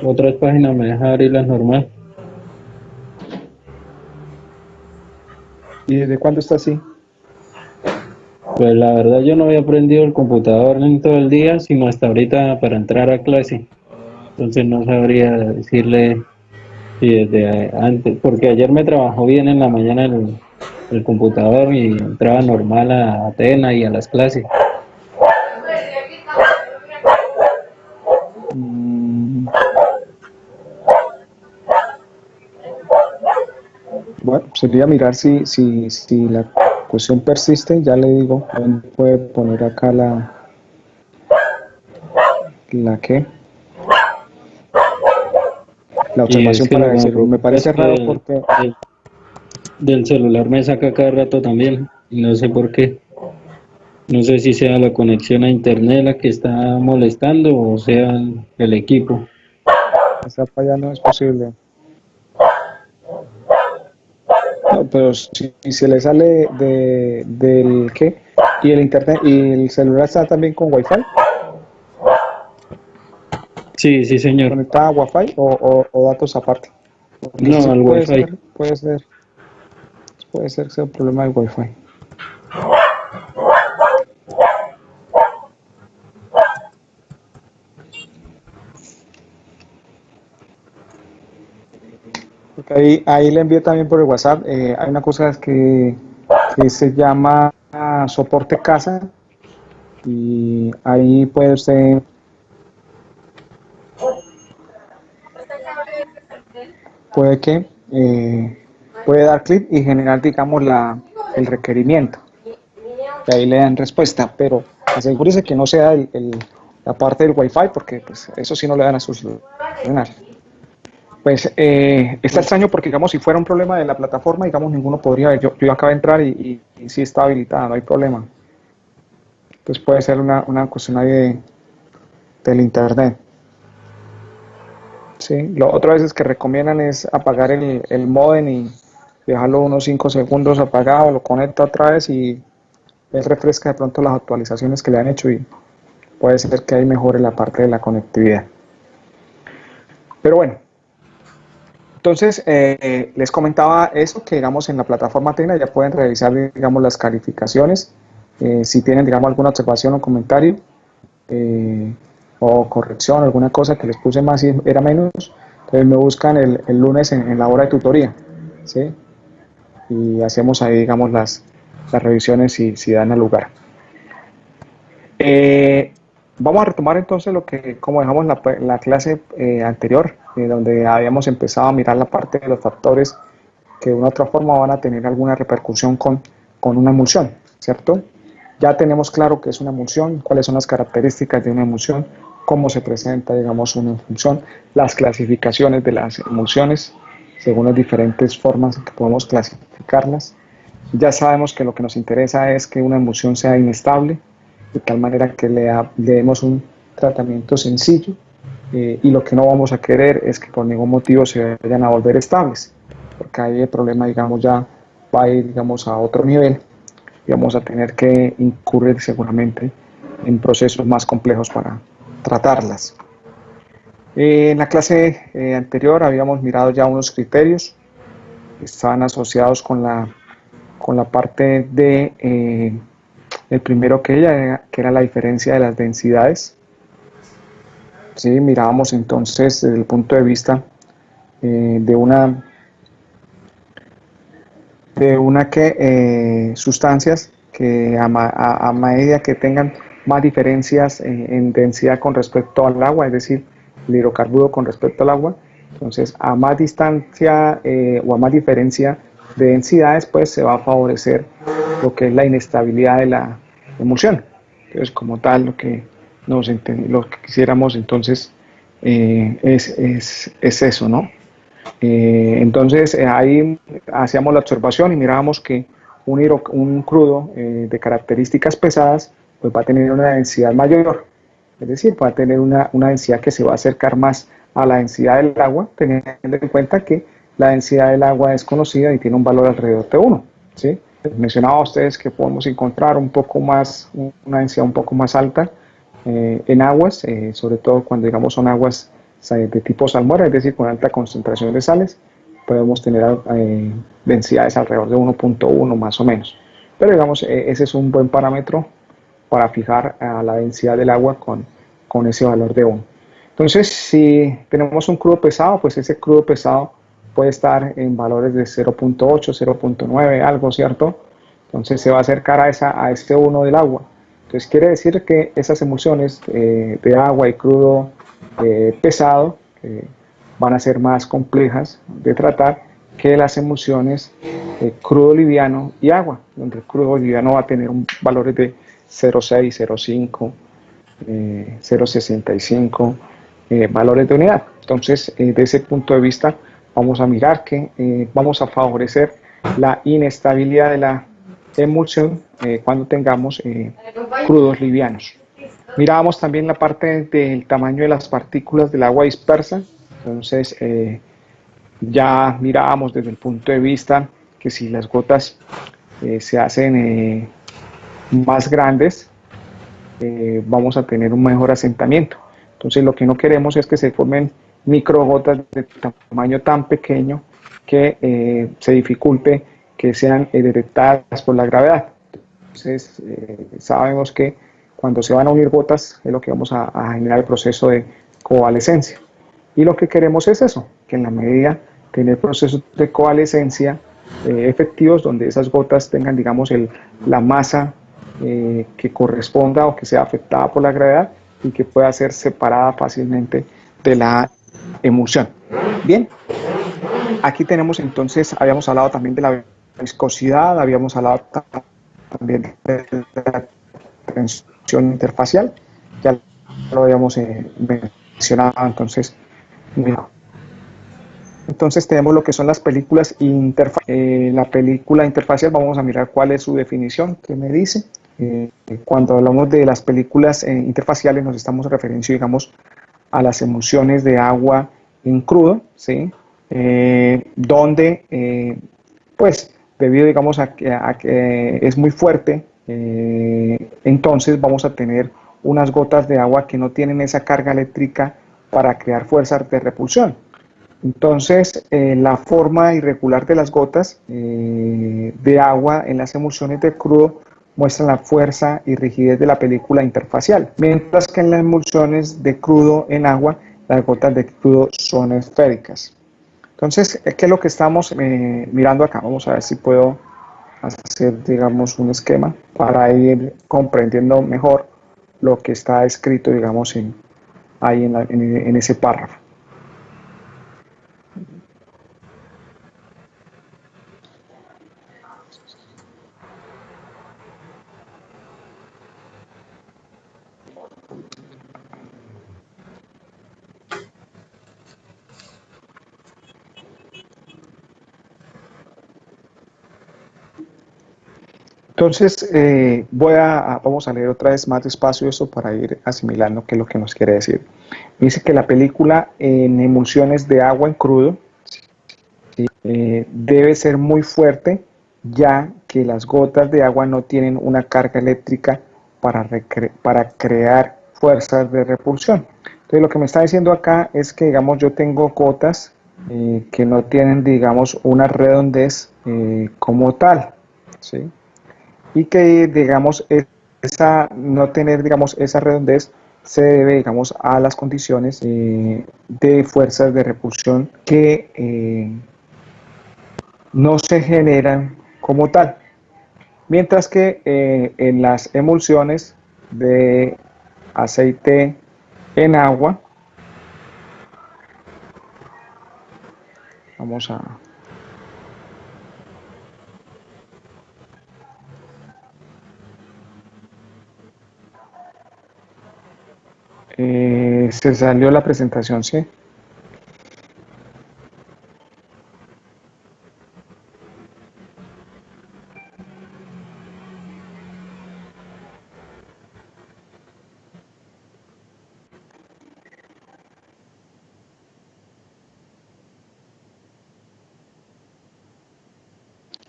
otras páginas me deja abrirlas normal. ¿Y desde cuándo está así? Pues la verdad yo no había aprendido el computador en todo el día, sino hasta ahorita para entrar a clase. Entonces no sabría decirle si desde antes, porque ayer me trabajó bien en la mañana el computador y entraba normal a Atena y a las clases. Mm, bueno, sería mirar si la cuestión persiste, ya le digo, puede poner acá la que, la Y es observación que para lo que me decirlo. Me preocupa es parece que raro porque, del celular me saca cada rato también, y no sé por qué. No sé si sea la conexión a internet la que está molestando o sea el equipo. esa falla no es posible. No, pero si se le sale del qué, y el internet, y el celular está también con Wi-Fi, Sí, sí, señor. conectada a Wi-Fi o datos aparte. Porque sí No, al Wi-Fi. puede ser que sea un problema del Wi-Fi. Porque ahí le envío también por el WhatsApp. Hay una cosa que se llama soporte casa y ahí puede usted, puede que, puede dar clic y generar, digamos, el requerimiento. Y ahí le dan respuesta, pero asegúrese que no sea la parte del Wi-Fi porque pues, eso sí no le dan a solucionar. Pues está extraño porque, digamos, si fuera un problema de la plataforma, digamos, ninguno podría ver. Yo acabo de entrar y sí está habilitada, no hay problema. Entonces puede ser una cuestión ahí del internet. Sí, lo otro veces que recomiendan es apagar el modem y dejarlo unos 5 segundos apagado, lo conecta otra vez y él refresca de pronto las actualizaciones que le han hecho y puede ser que ahí mejore la parte de la conectividad. Pero bueno, entonces les comentaba eso, que digamos en la plataforma Tecna ya pueden revisar digamos las calificaciones, si tienen digamos alguna observación o comentario eh, o corrección, alguna cosa que les puse más y era menos, entonces me buscan el lunes en la hora de tutoría, ¿sí? Y hacemos ahí digamos las revisiones si dan al lugar. Eh, Vamos a retomar entonces lo que, como dejamos la clase anterior, donde habíamos empezado a mirar la parte de los factores que de una u otra forma van a tener alguna repercusión con una emulsión, ¿cierto? Ya tenemos claro qué es una emulsión, cuáles son las características de una emulsión, cómo se presenta, digamos, una emulsión, las clasificaciones de las emulsiones, según las diferentes formas en que podemos clasificarlas. Ya sabemos que lo que nos interesa es que una emulsión sea inestable, de tal manera que le demos un tratamiento sencillo y lo que no vamos a querer es que por ningún motivo se vayan a volver estables, porque ahí el problema, digamos, ya va a ir, digamos, a otro nivel y vamos a tener que incurrir seguramente en procesos más complejos para tratarlas. En la clase anterior habíamos mirado ya unos criterios que estaban asociados con la parte de el primero que era la diferencia de las densidades. Sí, mirábamos entonces desde el punto de vista de sustancias que a medida que tengan más diferencias en densidad con respecto al agua, es decir, el hidrocarburo con respecto al agua, entonces a más distancia o a más diferencia de densidades, pues se va a favorecer lo que es la inestabilidad de la emulsión. Entonces, como tal, lo que quisiéramos entonces es eso, ¿no? Entonces ahí hacíamos la observación y mirábamos que un crudo de características pesadas pues va a tener una densidad mayor, es decir, va a tener una densidad que se va a acercar más a la densidad del agua, teniendo en cuenta que la densidad del agua es conocida y tiene un valor alrededor de 1. ¿Sí? Les mencionaba a ustedes que podemos encontrar una densidad un poco más alta en aguas, sobre todo cuando digamos son aguas de tipo salmuera, es decir, con alta concentración de sales, podemos tener densidades alrededor de 1.1 más o menos. Pero digamos, ese es un buen parámetro para fijar la densidad del agua con ese valor de 1. Entonces, si tenemos un crudo pesado, pues ese crudo pesado puede estar en valores de 0.8, 0.9, algo, ¿cierto? Entonces se va a acercar a este 1 del agua. Entonces quiere decir que esas emulsiones de agua y crudo pesado van a ser más complejas de tratar que las emulsiones de crudo liviano y agua, donde el crudo liviano va a tener valores de 0.6, 0.5, 0.65 valores de unidad. Entonces, de ese punto de vista, vamos a mirar que vamos a favorecer la inestabilidad de la emulsión cuando tengamos crudos livianos. Mirábamos también la parte del tamaño de las partículas del agua dispersa. Entonces, ya mirábamos desde el punto de vista que si las gotas se hacen más grandes, vamos a tener un mejor asentamiento. Entonces lo que no queremos es que se formen microgotas de tamaño tan pequeño que se dificulte que sean detectadas por la gravedad. Entonces sabemos que cuando se van a unir gotas es lo que vamos a generar el proceso de coalescencia. Y lo que queremos es eso, que en la medida tener procesos de coalescencia efectivos donde esas gotas tengan, digamos, la masa que corresponda o que sea afectada por la gravedad y que pueda ser separada fácilmente de la emulsión. Bien, aquí tenemos entonces, habíamos hablado también de la viscosidad, habíamos hablado también de la tensión interfacial, ya lo habíamos mencionado, entonces, mira. Entonces tenemos lo que son las películas interfaciales. La película interfacial, vamos a mirar cuál es su definición, qué me dice. Cuando hablamos de las películas interfaciales nos estamos refiriendo, digamos, a las emulsiones de agua en crudo, ¿sí? Donde, pues, debido, digamos, a que es muy fuerte, entonces vamos a tener unas gotas de agua que no tienen esa carga eléctrica para crear fuerzas de repulsión. Entonces, la forma irregular de las gotas de agua en las emulsiones de crudo muestran la fuerza y rigidez de la película interfacial, mientras que en las emulsiones de crudo en agua, las gotas de crudo son esféricas. Entonces, ¿qué es lo que estamos mirando acá? Vamos a ver si puedo hacer, digamos, un esquema para ir comprendiendo mejor lo que está escrito, digamos, ahí en ese párrafo. Entonces, vamos a leer otra vez más despacio eso para ir asimilando qué es lo que nos quiere decir. Dice que la película en emulsiones de agua en crudo debe ser muy fuerte, ya que las gotas de agua no tienen una carga eléctrica para crear fuerzas de repulsión. Entonces, lo que me está diciendo acá es que, digamos, yo tengo gotas que no tienen, digamos, una redondez como tal, ¿sí? Y que, digamos, no tener, digamos, esa redondez se debe, digamos, a las condiciones de fuerzas de repulsión que no se generan como tal. Mientras que en las emulsiones de aceite en agua, vamos a... se salió la presentación, ¿sí?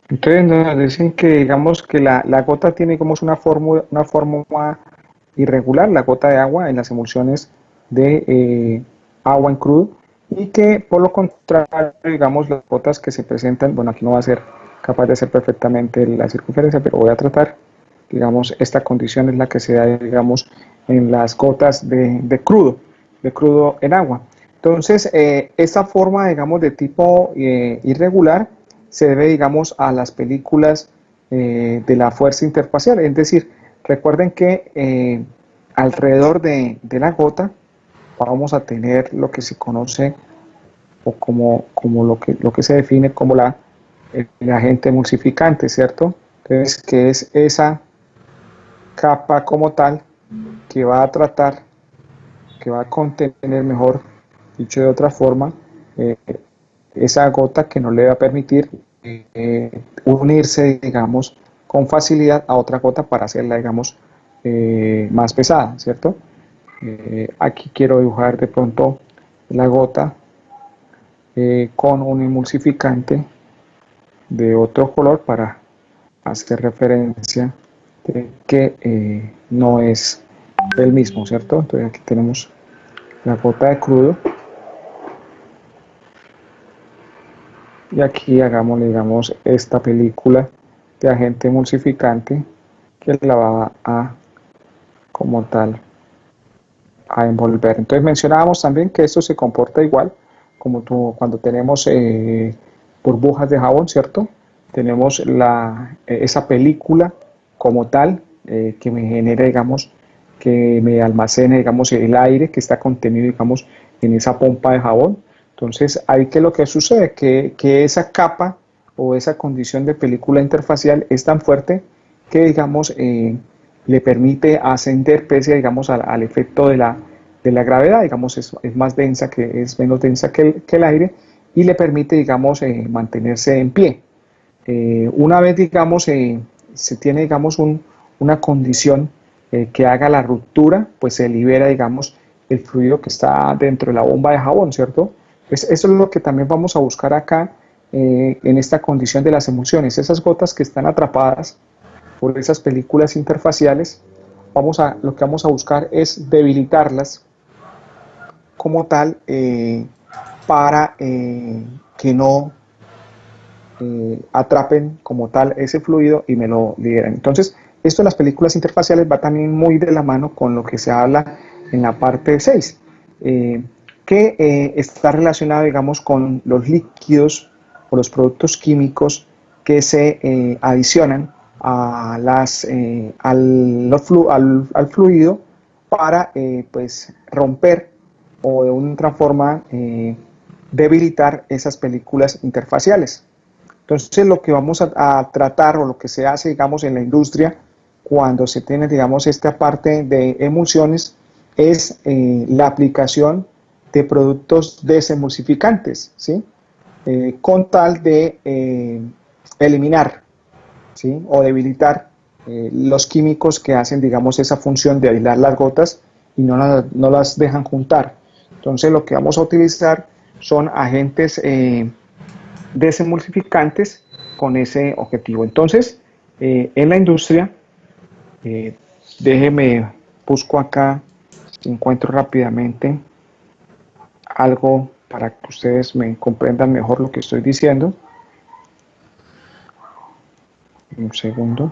Entonces nos dicen que, digamos, que la gota tiene como una fórmula irregular, la gota de agua en las emulsiones de agua en crudo y que por lo contrario, digamos, las gotas que se presentan, bueno, aquí no va a ser capaz de hacer perfectamente la circunferencia, pero voy a tratar, digamos, esta condición es la que se da, digamos, en las gotas de crudo en agua. Entonces, esta forma, digamos, de tipo irregular se debe, digamos, a las películas de la fuerza interfacial, es decir, recuerden que alrededor de la gota vamos a tener lo que se conoce o como lo que se define como el agente emulsificante, ¿cierto? Entonces, que es esa capa como tal que va a tratar, que va a contener, mejor dicho de otra forma, eh, esa gota que no le va a permitir unirse, digamos, con facilidad a otra gota para hacerla, digamos, más pesada, ¿cierto? Aquí quiero dibujar de pronto la gota con un emulsificante de otro color para hacer referencia de que no es el mismo, ¿cierto? Entonces aquí tenemos la gota de crudo y aquí hagamos, digamos, esta película de agente emulsificante que la va a, como tal, a envolver. Entonces mencionábamos también que esto se comporta igual como cuando tenemos burbujas de jabón, ¿cierto? Tenemos esa película como tal que me genera, digamos, que me almacene, digamos, el aire que está contenido, digamos, en esa pompa de jabón. Entonces, ahí que lo que sucede, que esa capa o esa condición de película interfacial es tan fuerte que, digamos, le permite ascender pese, digamos, al efecto de la gravedad, digamos, es más densa, es menos densa que el aire y le permite, digamos, mantenerse en pie. Una vez, digamos, se tiene, digamos, una condición que haga la ruptura, pues se libera, digamos, el fluido que está dentro de la bomba de jabón, ¿cierto? Pues eso es lo que también vamos a buscar acá en esta condición de las emulsiones. Esas gotas que están atrapadas por esas películas interfaciales, lo que vamos a buscar es debilitarlas como tal para que no atrapen como tal ese fluido y me lo liberen. Entonces, esto en las películas interfaciales va también muy de la mano con lo que se habla en la parte 6, eh, que está relacionado, digamos, con los líquidos o los productos químicos que se adicionan a al fluido para pues romper o de otra forma debilitar esas películas interfaciales. Entonces, lo que vamos a tratar o lo que se hace, digamos, en la industria, cuando se tiene, digamos, esta parte de emulsiones, es la aplicación de productos desemulsificantes, ¿sí? Con tal de eliminar, ¿sí? O debilitar los químicos que hacen, digamos, esa función de aislar las gotas y no las dejan juntar. Entonces, lo que vamos a utilizar son agentes desemulsificantes con ese objetivo. Entonces, en la industria, eh, déjeme, busco acá, encuentro rápidamente algo para que ustedes me comprendan mejor lo que estoy diciendo. Un segundo.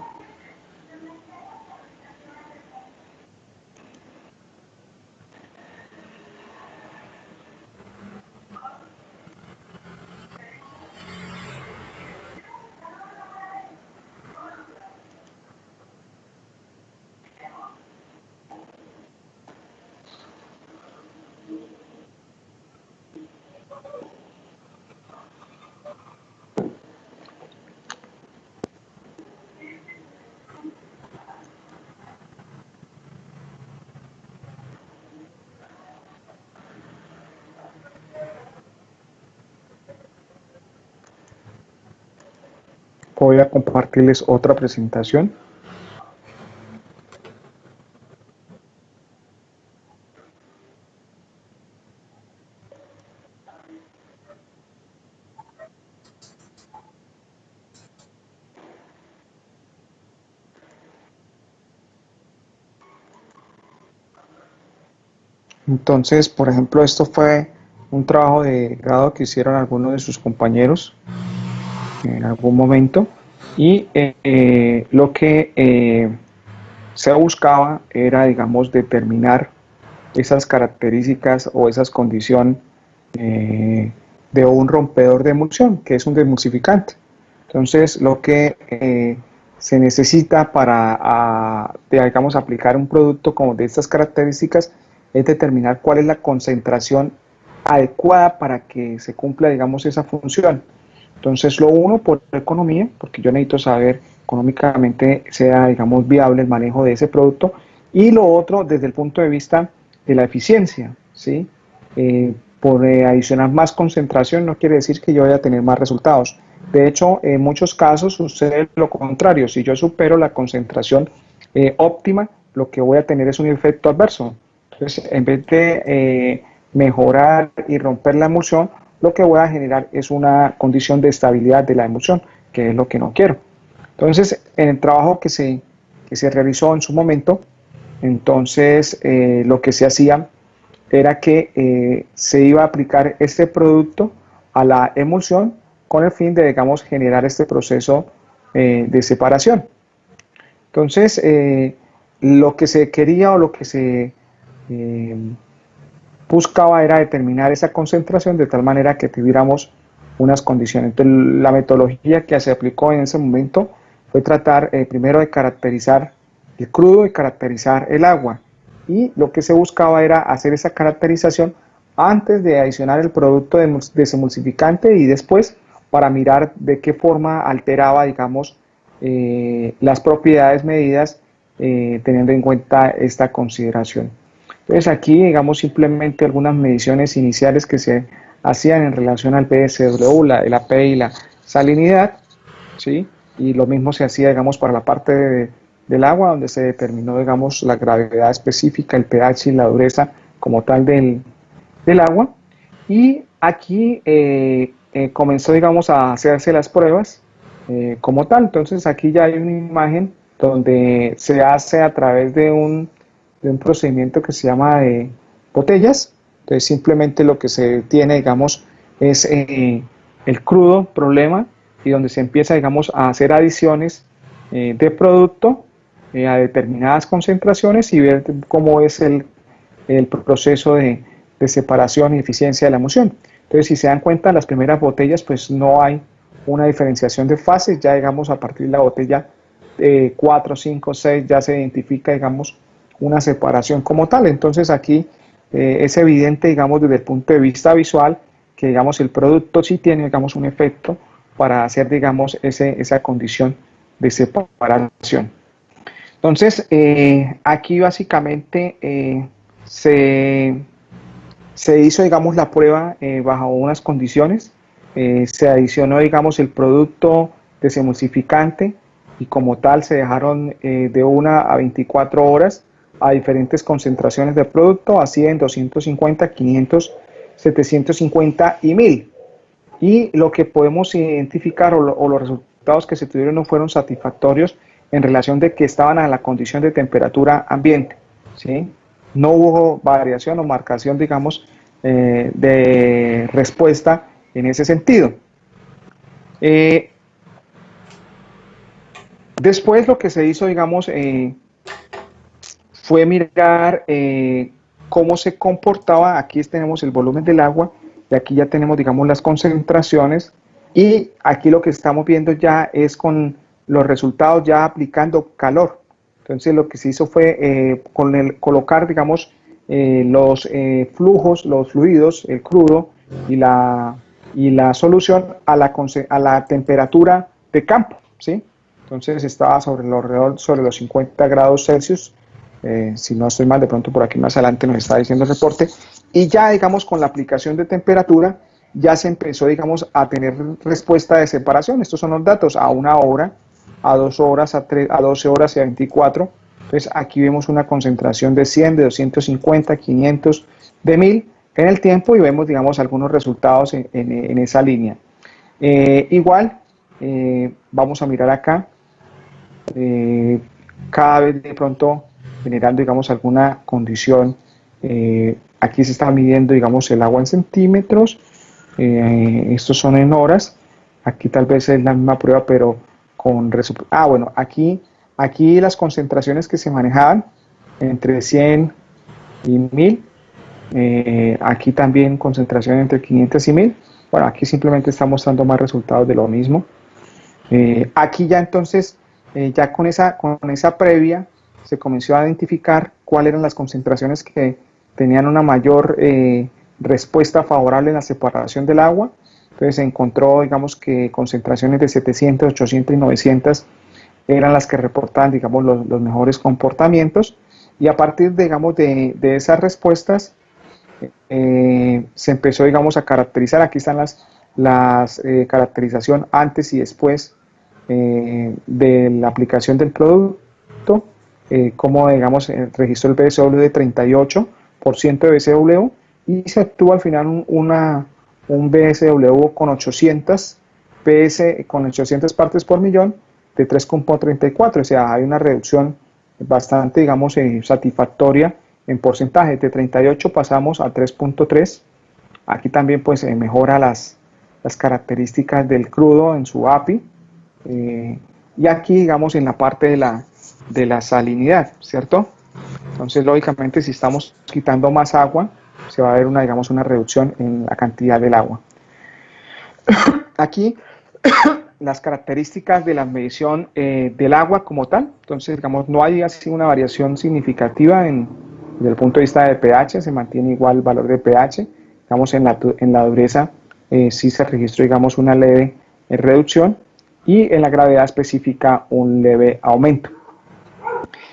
Voy a compartirles otra presentación. Entonces, por ejemplo, esto fue un trabajo de grado que hicieron algunos de sus compañeros en algún momento y lo que se buscaba era, digamos, determinar esas características o esas condiciones eh, de un rompedor de emulsión, que es un demulsificante. Entonces, lo que se necesita para, digamos, aplicar un producto como de estas características es determinar cuál es la concentración adecuada para que se cumpla, digamos, esa función. Entonces, lo uno por economía, porque yo necesito saber económicamente sea, digamos, viable el manejo de ese producto, y lo otro desde el punto de vista de la eficiencia, ¿sí? Por adicionar más concentración no quiere decir que yo vaya a tener más resultados. De hecho, en muchos casos sucede lo contrario. Si yo supero la concentración óptima, lo que voy a tener es un efecto adverso. Entonces, en vez de mejorar y romper la emulsión, lo que voy a generar es una condición de estabilidad de la emulsión, que es lo que no quiero. Entonces, en el trabajo que se realizó en su momento, entonces lo que se hacía era que se iba a aplicar este producto a la emulsión con el fin de, digamos, generar este proceso de separación. Entonces, lo que se quería o lo que se eh, buscaba era determinar esa concentración de tal manera que tuviéramos unas condiciones. Entonces, la metodología que se aplicó en ese momento fue tratar primero de caracterizar el crudo y caracterizar el agua. Y lo que se buscaba era hacer esa caracterización antes de adicionar el producto desemulsificante y después para mirar de qué forma alteraba, digamos, las propiedades medidas teniendo en cuenta esta consideración. Entonces aquí, digamos, simplemente algunas mediciones iniciales que se hacían en relación al PSW, el AP y la salinidad, ¿sí? Y lo mismo se hacía, digamos, para la parte del agua, donde se determinó, digamos, la gravedad específica, el pH y la dureza como tal del agua. Y aquí comenzó, digamos, a hacerse las pruebas como tal. Entonces aquí ya hay una imagen donde se hace a través de un procedimiento que se llama de botellas. Entonces simplemente lo que se tiene, digamos, es el crudo problema y donde se empieza, digamos, a hacer adiciones de producto a determinadas concentraciones y ver cómo es el proceso de separación y eficiencia de la emulsión. Entonces, si se dan cuenta, las primeras botellas, pues no hay una diferenciación de fases, ya digamos a partir de la botella 4, 5, 6 ya se identifica, digamos, una separación como tal. Entonces aquí es evidente, digamos, desde el punto de vista visual, que digamos el producto sí tiene, digamos, un efecto para hacer, digamos, esa condición de separación. Entonces, aquí básicamente se, se hizo, digamos, la prueba bajo unas condiciones, se adicionó, digamos, el producto desemulsificante y como tal se dejaron de 1 a 24 horas a diferentes concentraciones de producto, así en 250, 500, 750 y 1000. Y lo que podemos identificar o los resultados que se tuvieron no fueron satisfactorios en relación de que estaban a la condición de temperatura ambiente, ¿sí? No hubo variación o marcación, digamos, de respuesta en ese sentido. Eh, Después lo que se hizo, digamos, fue mirar cómo se comportaba. Aquí tenemos el volumen del agua y aquí ya tenemos, digamos, las concentraciones. Y aquí lo que estamos viendo ya es con los resultados ya aplicando calor. Entonces lo que se hizo fue colocar, digamos, los flujos, los fluidos, el crudo y la solución a la temperatura de campo, ¿sí? Entonces estaba sobre los 50 grados Celsius, si no estoy mal, de pronto por aquí más adelante nos está diciendo el reporte, y ya digamos con la aplicación de temperatura ya se empezó digamos a tener respuesta de separación. Estos son los datos a 1 hora, a 2 horas, a 12 horas y a 24. Entonces aquí vemos una concentración de 100, de 250, 500, de 1000 en el tiempo y vemos digamos algunos resultados en esa línea. Igual, vamos a mirar acá, cada vez de pronto generando, digamos, alguna condición aquí se está midiendo, digamos, el agua en centímetros, estos son en horas, aquí tal vez es la misma prueba, pero con resultados. Bueno, aquí las concentraciones que se manejaban entre 100 y 1000, aquí también concentración entre 500 y 1000. Bueno, aquí simplemente está mostrando más resultados de lo mismo. Aquí ya entonces, ya con esa previa, se comenzó a identificar cuáles eran las concentraciones que tenían una mayor respuesta favorable en la separación del agua. Entonces se encontró, digamos, que concentraciones de 700, 800 y 900 eran las que reportaban, digamos, los mejores comportamientos. Y a partir, digamos, de esas respuestas, se empezó, digamos, a caracterizar. Aquí están las caracterización antes y después de la aplicación del producto, como, digamos, registró el BSW de 38% de BSW y se obtuvo al final un BSW con 800 partes por millón de 3,34, o sea, hay una reducción bastante, digamos, satisfactoria en porcentaje. De 38 pasamos a 3,3. Aquí también pues mejora las características del crudo en su API. Y aquí, digamos, en la parte de la salinidad, ¿cierto? Entonces, lógicamente, si estamos quitando más agua, se va a ver digamos, una reducción en la cantidad del agua. Aquí, las características de la medición del agua como tal. Entonces, digamos, no hay así una variación significativa desde el punto de vista de pH, se mantiene igual el valor de pH. Digamos, en la dureza sí se registró, digamos, una leve reducción y en la gravedad específica un leve aumento.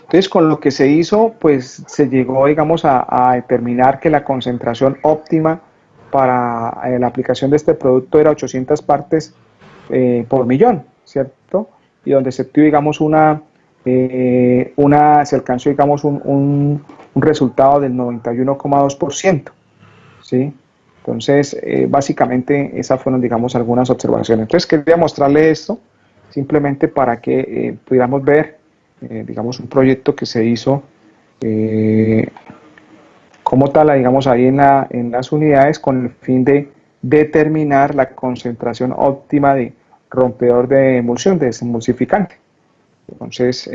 Entonces, con lo que se hizo, pues se llegó, digamos, a determinar que la concentración óptima para la aplicación de este producto era 800 partes por millón, ¿cierto? Y donde se obtuvo, digamos, se alcanzó, digamos, un resultado del 91,2%, ¿sí? Entonces, básicamente, esas fueron, digamos, algunas observaciones. Entonces, quería mostrarle esto, simplemente para que pudiéramos ver, digamos, un proyecto que se hizo como tal, digamos, ahí en las unidades con el fin de determinar la concentración óptima de rompedor de emulsión, de desemulsificante. Entonces,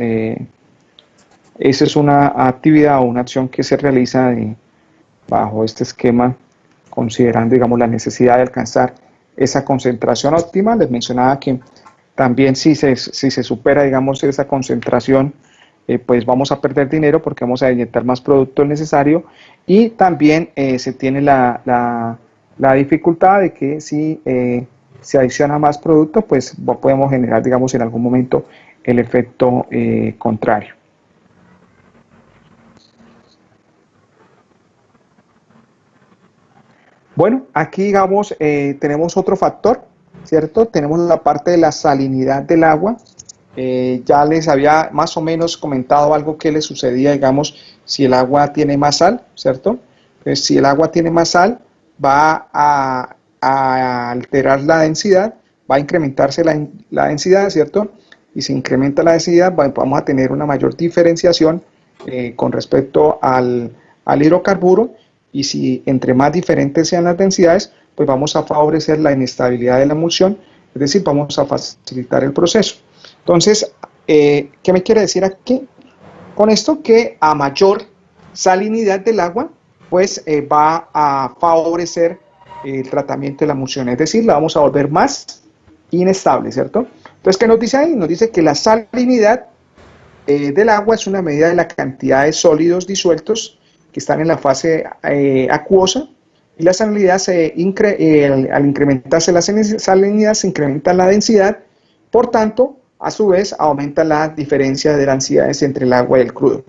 esa es una actividad o una acción que se realiza bajo este esquema, considerando, digamos, la necesidad de alcanzar esa concentración óptima. Les mencionaba que también si se supera, digamos, esa concentración, pues vamos a perder dinero porque vamos a inyectar más producto del necesario, y también se tiene la dificultad de que si se adiciona más producto, pues podemos generar, digamos, en algún momento el efecto contrario. Bueno, aquí, digamos, tenemos otro factor, ¿cierto? Tenemos la parte de la salinidad del agua. Ya les había más o menos comentado algo que le sucedía, digamos, si el agua tiene más sal, ¿cierto? Entonces, si el agua tiene más sal, va a alterar la densidad, va a incrementarse la densidad, ¿cierto? Y si incrementa la densidad, vamos a tener una mayor diferenciación con respecto al hidrocarburo, y si entre más diferentes sean las densidades, pues vamos a favorecer la inestabilidad de la emulsión, es decir, vamos a facilitar el proceso. Entonces, ¿qué me quiere decir aquí? Con esto que a mayor salinidad del agua, pues va a favorecer el tratamiento de la emulsión, es decir, la vamos a volver más inestable, ¿cierto? Entonces, ¿qué nos dice ahí? Nos dice que la salinidad del agua es una medida de la cantidad de sólidos disueltos que están en la fase acuosa, y la salinidad al incrementarse la salinidad se incrementa la densidad, por tanto, a su vez aumenta la diferencia de densidades entre el agua y el crudo.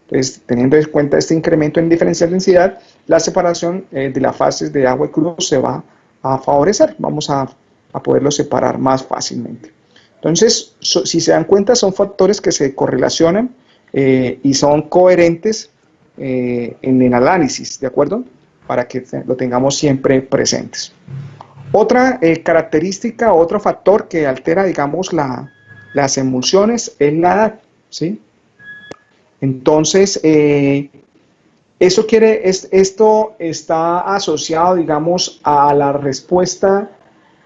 Entonces, teniendo en cuenta este incremento en diferencia de densidad, la separación de las fases de agua y crudo se va a favorecer, vamos a poderlo separar más fácilmente. Entonces, si se dan cuenta, son factores que se correlacionan y son coherentes en el análisis, ¿de acuerdo? Para que lo tengamos siempre presentes. Otra característica, otro factor que altera, digamos, las emulsiones es la edad, ¿sí? Entonces, Esto está asociado, digamos, a la respuesta,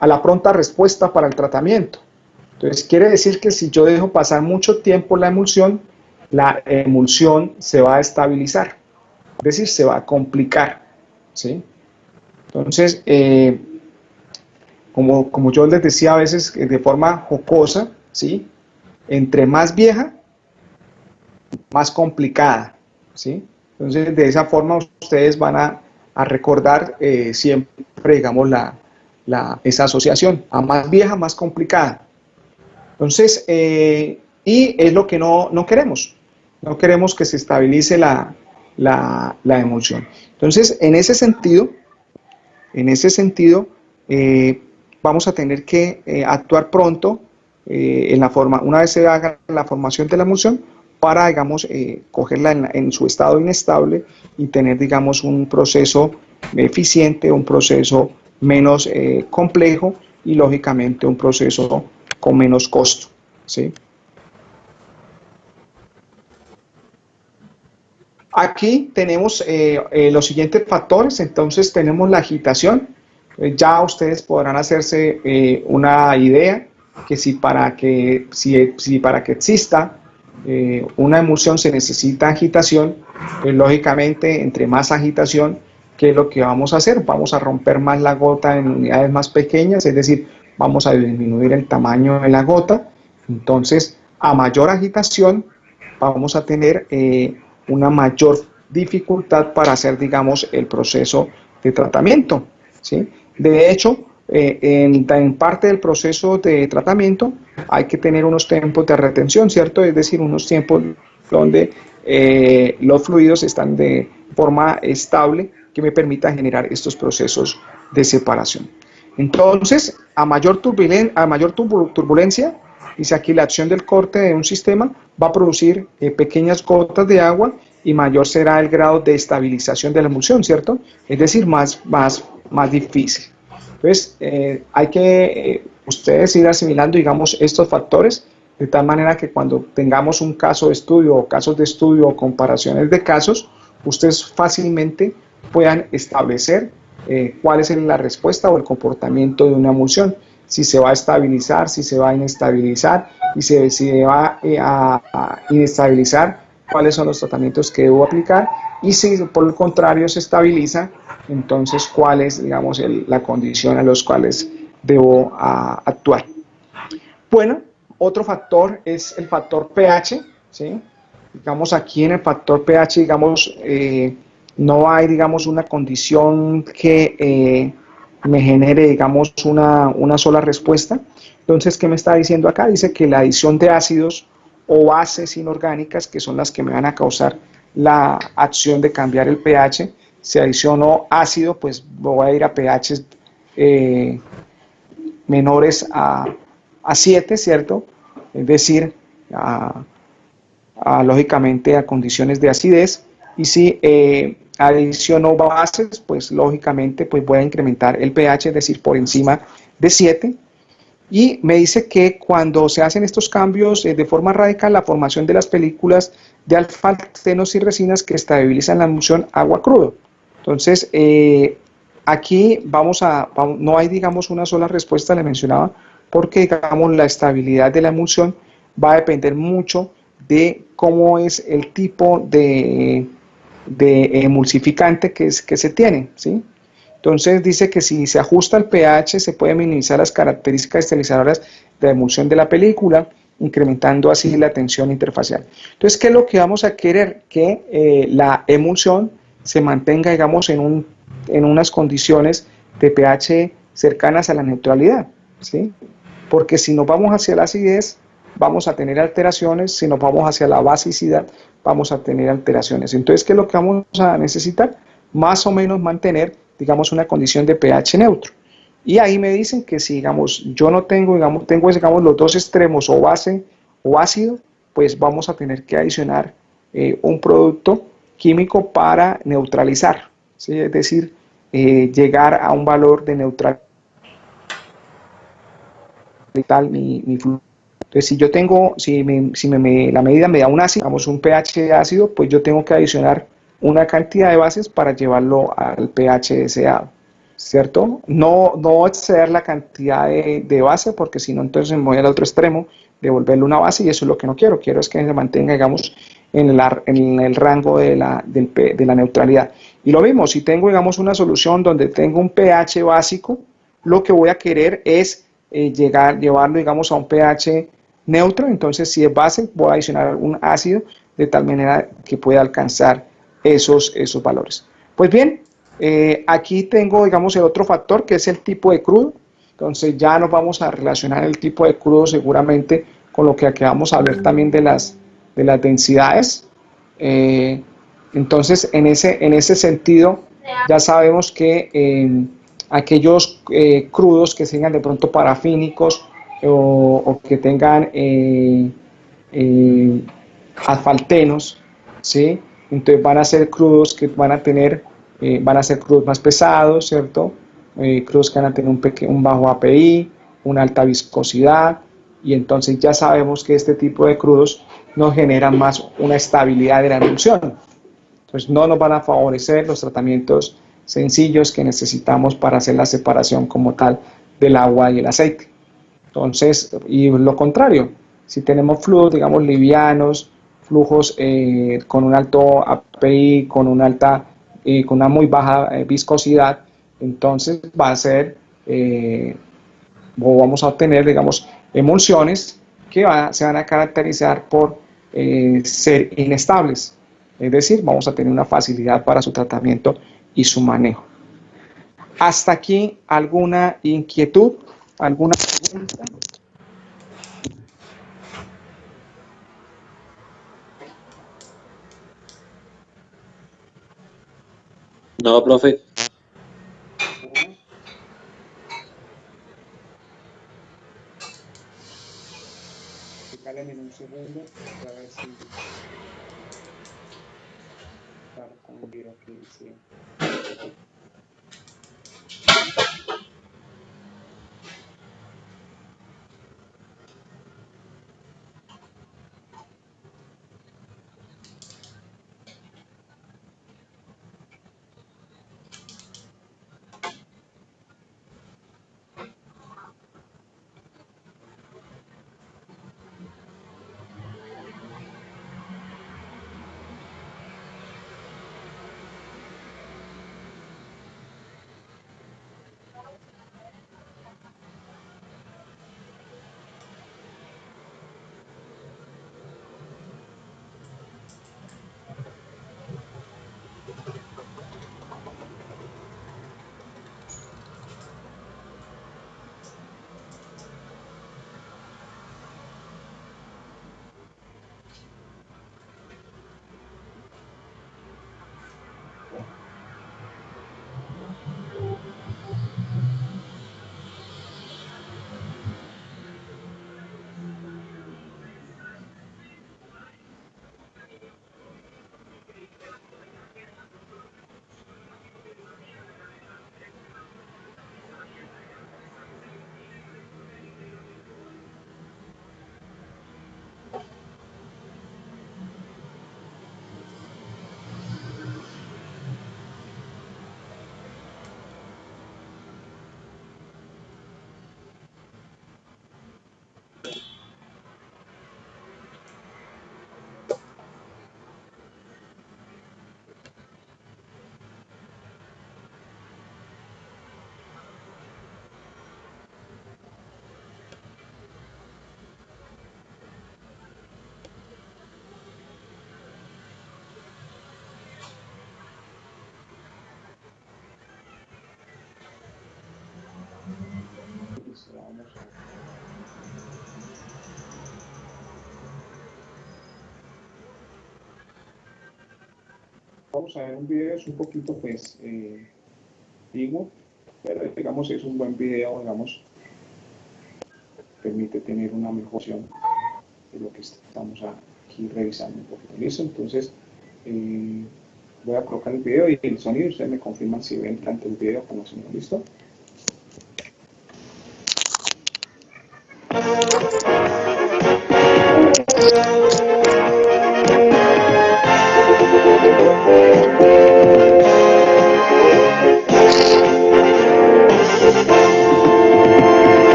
a la pronta respuesta para el tratamiento. Entonces, quiere decir que si yo dejo pasar mucho tiempo la emulsión se va a estabilizar, es decir, se va a complicar, ¿sí? Entonces, como yo les decía a veces de forma jocosa, ¿sí? Entre más vieja, más complicada, ¿sí? Entonces, de esa forma ustedes van a recordar siempre, digamos, esa asociación. A más vieja, más complicada. Entonces, y es lo que no queremos. No queremos que se estabilice la emulsión. Entonces, en ese sentido vamos a tener que actuar pronto una vez se haga la formación de la emulsión, para, digamos, cogerla en su estado inestable y tener, digamos, un proceso eficiente, un proceso menos complejo y, lógicamente, un proceso con menos costo, ¿sí? Aquí tenemos los siguientes factores. Entonces tenemos la agitación. Ya ustedes podrán hacerse una idea que si para que exista una emulsión se necesita agitación, pues lógicamente entre más agitación, ¿qué es lo que vamos a hacer? Vamos a romper más la gota en unidades más pequeñas, es decir, vamos a disminuir el tamaño de la gota. Entonces, a mayor agitación, vamos a tener una mayor dificultad para hacer, digamos, el proceso de tratamiento, ¿sí? De hecho, en parte del proceso de tratamiento hay que tener unos tiempos de retención, ¿cierto? Es decir, unos tiempos donde los fluidos están de forma estable que me permita generar estos procesos de separación. Entonces, a mayor turbulencia, dice aquí, la acción del corte de un sistema va a producir pequeñas gotas de agua y mayor será el grado de estabilización de la emulsión, ¿cierto? Es decir, más difícil. Entonces, hay que ustedes ir asimilando, digamos, estos factores de tal manera que cuando tengamos un caso de estudio o casos de estudio o comparaciones de casos, ustedes fácilmente puedan establecer cuál es la respuesta o el comportamiento de una emulsión, si se va a estabilizar, si se va a inestabilizar, y si se va a inestabilizar, cuáles son los tratamientos que debo aplicar, y si por el contrario se estabiliza, entonces cuál es, digamos, la condición a los cuales debo actuar. Bueno, otro factor es el factor pH, ¿sí? Digamos, aquí en el factor pH, digamos, no hay, digamos, una condición que me genere, digamos, una sola respuesta. Entonces, ¿qué me está diciendo acá? Dice que la adición de ácidos o bases inorgánicas, que son las que me van a causar la acción de cambiar el pH, si adiciono ácido, pues voy a ir a pHs menores a 7, ¿cierto? Es decir, lógicamente a condiciones de acidez. Y si adiciono bases, pues lógicamente pues voy a incrementar el pH, es decir, por encima de 7. Y me dice que cuando se hacen estos cambios de forma radical, la formación de las películas de alfaltenos y resinas que estabilizan la emulsión agua-crudo. Entonces, aquí no hay, digamos, una sola respuesta, le mencionaba, porque, digamos, la estabilidad de la emulsión va a depender mucho de cómo es el tipo de emulsificante que se tiene, ¿sí? Entonces dice que si se ajusta el pH se puede minimizar las características estabilizadoras de la emulsión de la película, incrementando así la tensión interfacial. Entonces, ¿qué es lo que vamos a querer? Que la emulsión se mantenga, digamos, en unas condiciones de pH cercanas a la neutralidad, ¿sí? Porque si nos vamos hacia la acidez, vamos a tener alteraciones. Si nos vamos hacia la basicidad, vamos a tener alteraciones. Entonces, ¿qué es lo que vamos a necesitar? Más o menos mantener, digamos, una condición de pH neutro. Y ahí me dicen que si, digamos, yo no tengo, digamos, los dos extremos, o base o ácido, pues vamos a tener que adicionar un producto químico para neutralizar, ¿sí? Es decir, llegar a un valor de neutralidad mi flujo. Entonces, si yo tengo, si la medida me da un ácido, digamos un pH ácido, pues yo tengo que adicionar una cantidad de bases para llevarlo al pH deseado, ¿cierto? No exceder la cantidad de base, porque si no, entonces me voy al otro extremo de volverle una base y eso es lo que no quiero. Quiero es que se mantenga, digamos, en el rango de la neutralidad. Y lo mismo, si tengo, digamos, una solución donde tengo un pH básico, lo que voy a querer es llevarlo, digamos, a un pH neutro. Entonces, si es base, voy a adicionar un ácido de tal manera que pueda alcanzar esos valores. Pues bien, aquí tengo, digamos, el otro factor que es el tipo de crudo. Entonces ya nos vamos a relacionar el tipo de crudo seguramente con lo que aquí vamos a hablar también de las densidades. Entonces, en ese sentido, ya sabemos que aquellos crudos que sean de pronto parafínicos o que tengan asfaltenos, ¿sí? Entonces van a ser crudos que van a ser crudos más pesados, ¿cierto? Crudos que van a tener un bajo API, una alta viscosidad, y entonces ya sabemos que este tipo de crudos nos generan más una estabilidad de la emulsión. Entonces no nos van a favorecer los tratamientos sencillos que necesitamos para hacer la separación como tal del agua y el aceite. Entonces, y lo contrario, si tenemos flujos, digamos, livianos, flujos con un alto API, con una muy baja viscosidad, entonces va a ser, o vamos a obtener, digamos, emulsiones que se van a caracterizar por ser inestables. Es decir, vamos a tener una facilidad para su tratamiento y su manejo. Hasta aquí, ¿alguna inquietud? ¿Alguna pregunta? No, profe. Regálame un segundo para ver si claro, con un video que hice. Vamos a ver un video, es un poquito, pues, digo, pero digamos es un buen video, digamos, permite tener una mejor visión de lo que estamos aquí revisando un poquito. ¿Listo? Entonces, voy a colocar el video y el sonido, ustedes me confirman si ven tanto el video como el sonido. ¿Listo?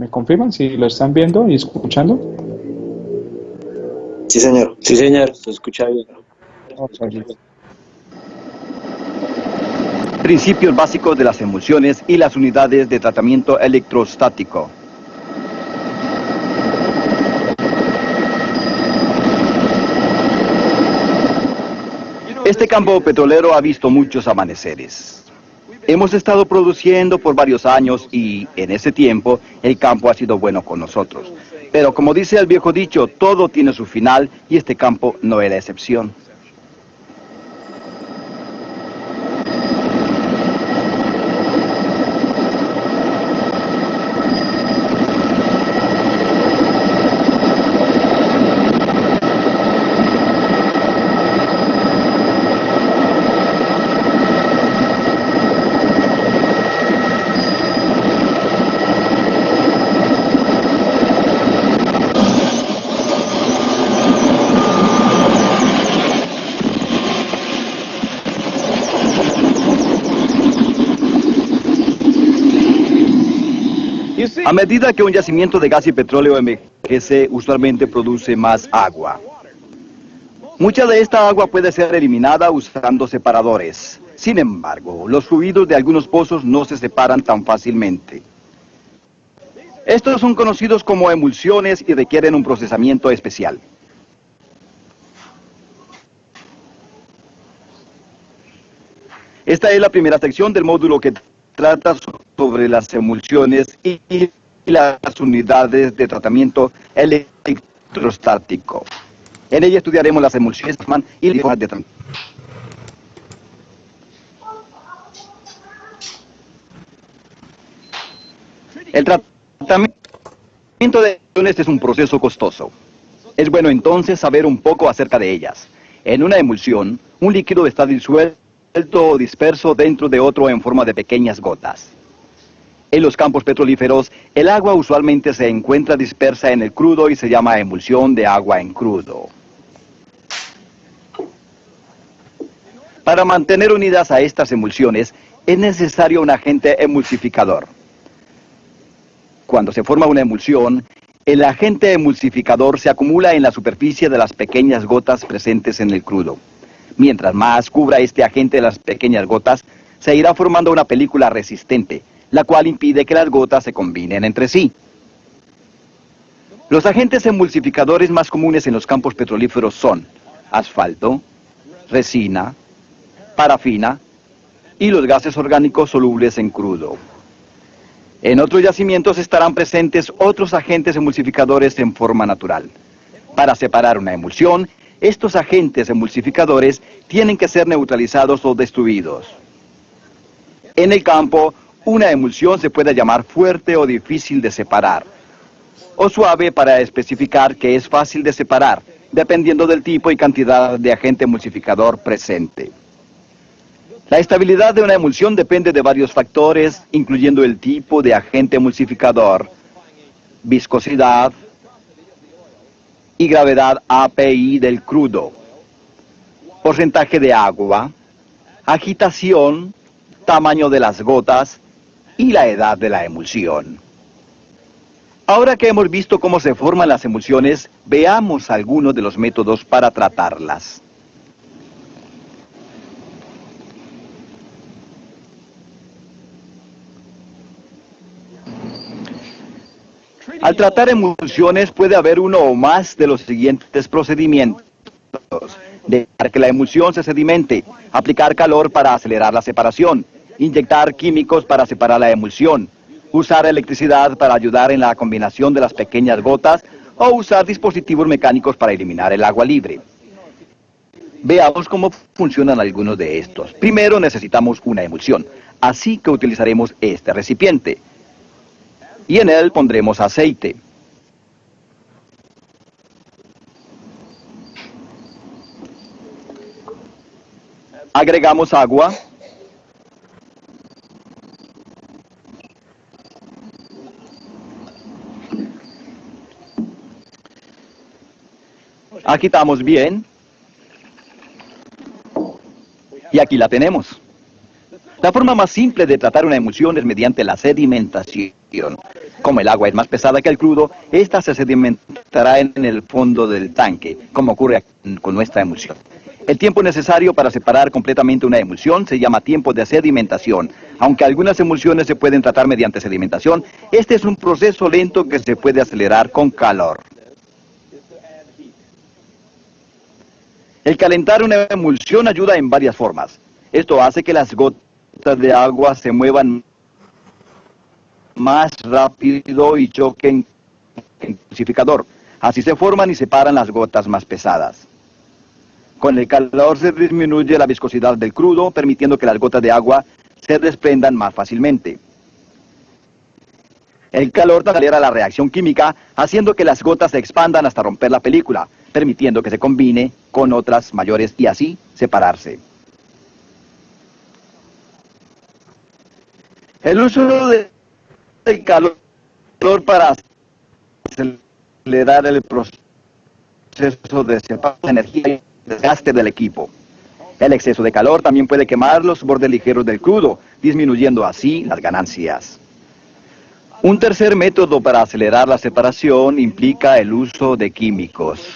¿Me confirman si lo están viendo y escuchando? Sí, señor. Sí, señor. Se escucha bien. Ok, listo. Principios básicos de las emulsiones y las unidades de tratamiento electrostático. Este campo petrolero ha visto muchos amaneceres. Hemos estado produciendo por varios años y en ese tiempo el campo ha sido bueno con nosotros. Pero como dice el viejo dicho, todo tiene su final y este campo no es la excepción. A medida que un yacimiento de gas y petróleo envejece, usualmente produce más agua. Mucha de esta agua puede ser eliminada usando separadores. Sin embargo, los fluidos de algunos pozos no se separan tan fácilmente. Estos son conocidos como emulsiones y requieren un procesamiento especial. Esta es la primera sección del módulo que trata sobre las emulsiones y las unidades de tratamiento electrostático. En ella estudiaremos las emulsiones y las unidades de tratamiento. El tratamiento de emulsiones es un proceso costoso. Es bueno entonces saber un poco acerca de ellas. En una emulsión, un líquido está disuelto o disperso dentro de otro en forma de pequeñas gotas. En los campos petrolíferos, el agua usualmente se encuentra dispersa en el crudo y se llama emulsión de agua en crudo. Para mantener unidas a estas emulsiones, es necesario un agente emulsificador. Cuando se forma una emulsión, el agente emulsificador se acumula en la superficie de las pequeñas gotas presentes en el crudo. Mientras más cubra este agente las pequeñas gotas, se irá formando una película resistente, la cual impide que las gotas se combinen entre sí. Los agentes emulsificadores más comunes en los campos petrolíferos son asfalto, resina, parafina y los gases orgánicos solubles en crudo. En otros yacimientos estarán presentes otros agentes emulsificadores en forma natural. Para separar una emulsión, estos agentes emulsificadores tienen que ser neutralizados o destruidos. En el campo, una emulsión se puede llamar fuerte o difícil de separar, o suave para especificar que es fácil de separar, dependiendo del tipo y cantidad de agente emulsificador presente. La estabilidad de una emulsión depende de varios factores, incluyendo el tipo de agente emulsificador, viscosidad y gravedad API del crudo, porcentaje de agua, agitación, tamaño de las gotas y la edad de la emulsión. Ahora que hemos visto cómo se forman las emulsiones, veamos algunos de los métodos para tratarlas. Al tratar emulsiones puede haber uno o más de los siguientes procedimientos. Dejar que la emulsión se sedimente, aplicar calor para acelerar la separación, inyectar químicos para separar la emulsión, usar electricidad para ayudar en la combinación de las pequeñas gotas o usar dispositivos mecánicos para eliminar el agua libre. Veamos cómo funcionan algunos de estos. Primero necesitamos una emulsión, así que utilizaremos este recipiente. Y en él pondremos aceite. Agregamos agua. Agitamos bien. Y aquí la tenemos. La forma más simple de tratar una emulsión es mediante la sedimentación. Como el agua es más pesada que el crudo, esta se sedimentará en el fondo del tanque, como ocurre con nuestra emulsión. El tiempo necesario para separar completamente una emulsión se llama tiempo de sedimentación. Aunque algunas emulsiones se pueden tratar mediante sedimentación, este es un proceso lento que se puede acelerar con calor. El calentar una emulsión ayuda en varias formas. Esto hace que las gotas de agua se muevan más rápido y choquen en el emulsificador. Así se forman y separan las gotas más pesadas. Con el calor se disminuye la viscosidad del crudo, permitiendo que las gotas de agua se desprendan más fácilmente. El calor acelera la reacción química, haciendo que las gotas se expandan hasta romper la película, permitiendo que se combine con otras mayores y así separarse. El uso del calor para acelerar el proceso de separación de energía y desgaste del equipo. El exceso de calor también puede quemar los bordes ligeros del crudo, disminuyendo así las ganancias. Un tercer método para acelerar la separación implica el uso de químicos.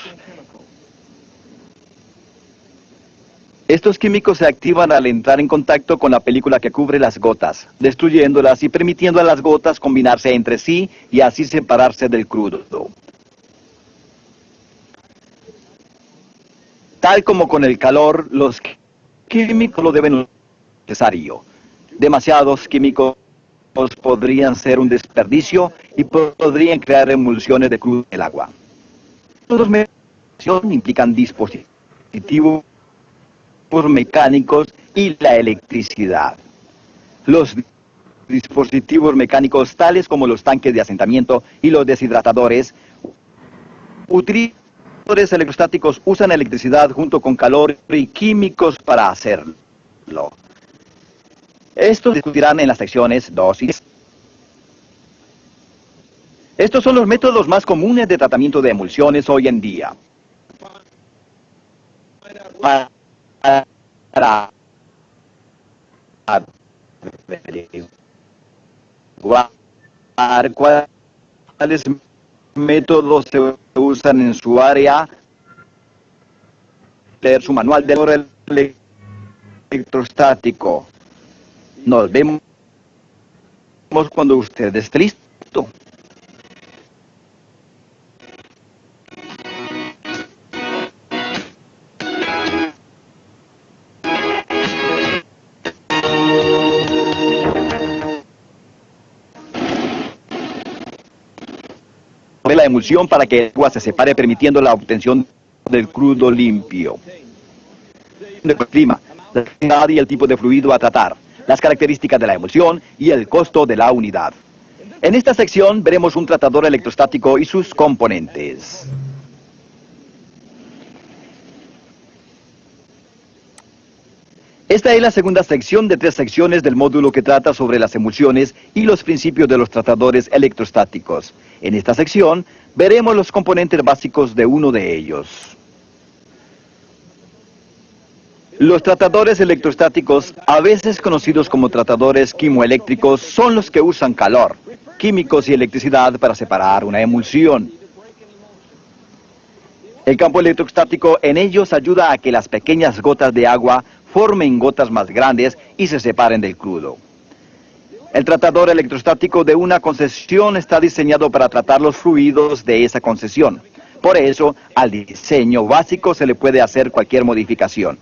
Estos químicos se activan al entrar en contacto con la película que cubre las gotas, destruyéndolas y permitiendo a las gotas combinarse entre sí y así separarse del crudo. Tal como con el calor, los químicos lo deben necesario. Demasiados químicos podrían ser un desperdicio y podrían crear emulsiones de crudo en el agua. Los medios implican dispositivos mecánicos y la electricidad. Los dispositivos mecánicos tales como los tanques de asentamiento y los deshidratadores utilizan electrostáticos, usan electricidad junto con calor y químicos para hacerlo. Estos discutirán en las secciones 2 y 3. Estos son los métodos más comunes de tratamiento de emulsiones hoy en día. Para averiguar cuáles métodos se usan en su área, leer su manual de electrostático. Nos vemos cuando usted esté listo. La emulsión para que el agua se separe, permitiendo la obtención del crudo limpio. El clima, la cantidad y el tipo de fluido a tratar, las características de la emulsión y el costo de la unidad. En esta sección veremos un tratador electrostático y sus componentes. Esta es la segunda sección de 3 secciones del módulo que trata sobre las emulsiones y los principios de los tratadores electrostáticos. En esta sección veremos los componentes básicos de uno de ellos. Los tratadores electrostáticos, a veces conocidos como tratadores quimoeléctricos, son los que usan calor, químicos y electricidad para separar una emulsión. El campo electrostático en ellos ayuda a que las pequeñas gotas de agua formen gotas más grandes y se separen del crudo. El tratador electrostático de una concesión está diseñado para tratar los fluidos de esa concesión. Por eso, al diseño básico se le puede hacer cualquier modificación.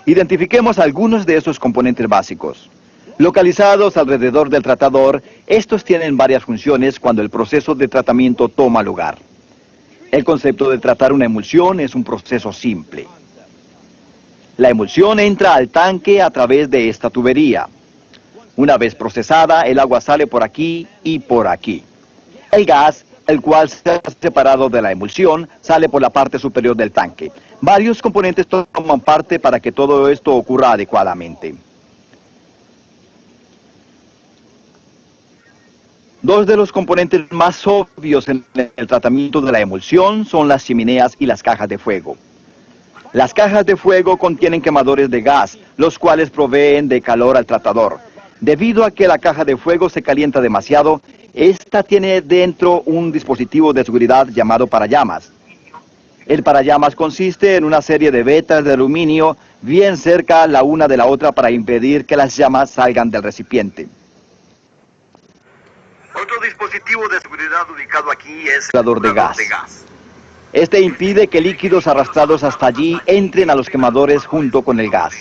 Identifiquemos algunos de esos componentes básicos. Localizados alrededor del tratador, estos tienen varias funciones cuando el proceso de tratamiento toma lugar. El concepto de tratar una emulsión es un proceso simple. La emulsión entra al tanque a través de esta tubería. Una vez procesada, el agua sale por aquí y por aquí. El gas, el cual se ha separado de la emulsión, sale por la parte superior del tanque. Varios componentes toman parte para que todo esto ocurra adecuadamente. Dos de los componentes más obvios en el tratamiento de la emulsión son las chimeneas y las cajas de fuego. Las cajas de fuego contienen quemadores de gas, los cuales proveen de calor al tratador. Debido a que la caja de fuego se calienta demasiado, Esta tiene dentro un dispositivo de seguridad llamado parallamas. El parallamas consiste en una serie de vetas de aluminio bien cerca la una de la otra para impedir que las llamas salgan del recipiente. Otro dispositivo de seguridad ubicado aquí es el depurador de gas. Este impide que líquidos arrastrados hasta allí entren a los quemadores junto con el gas.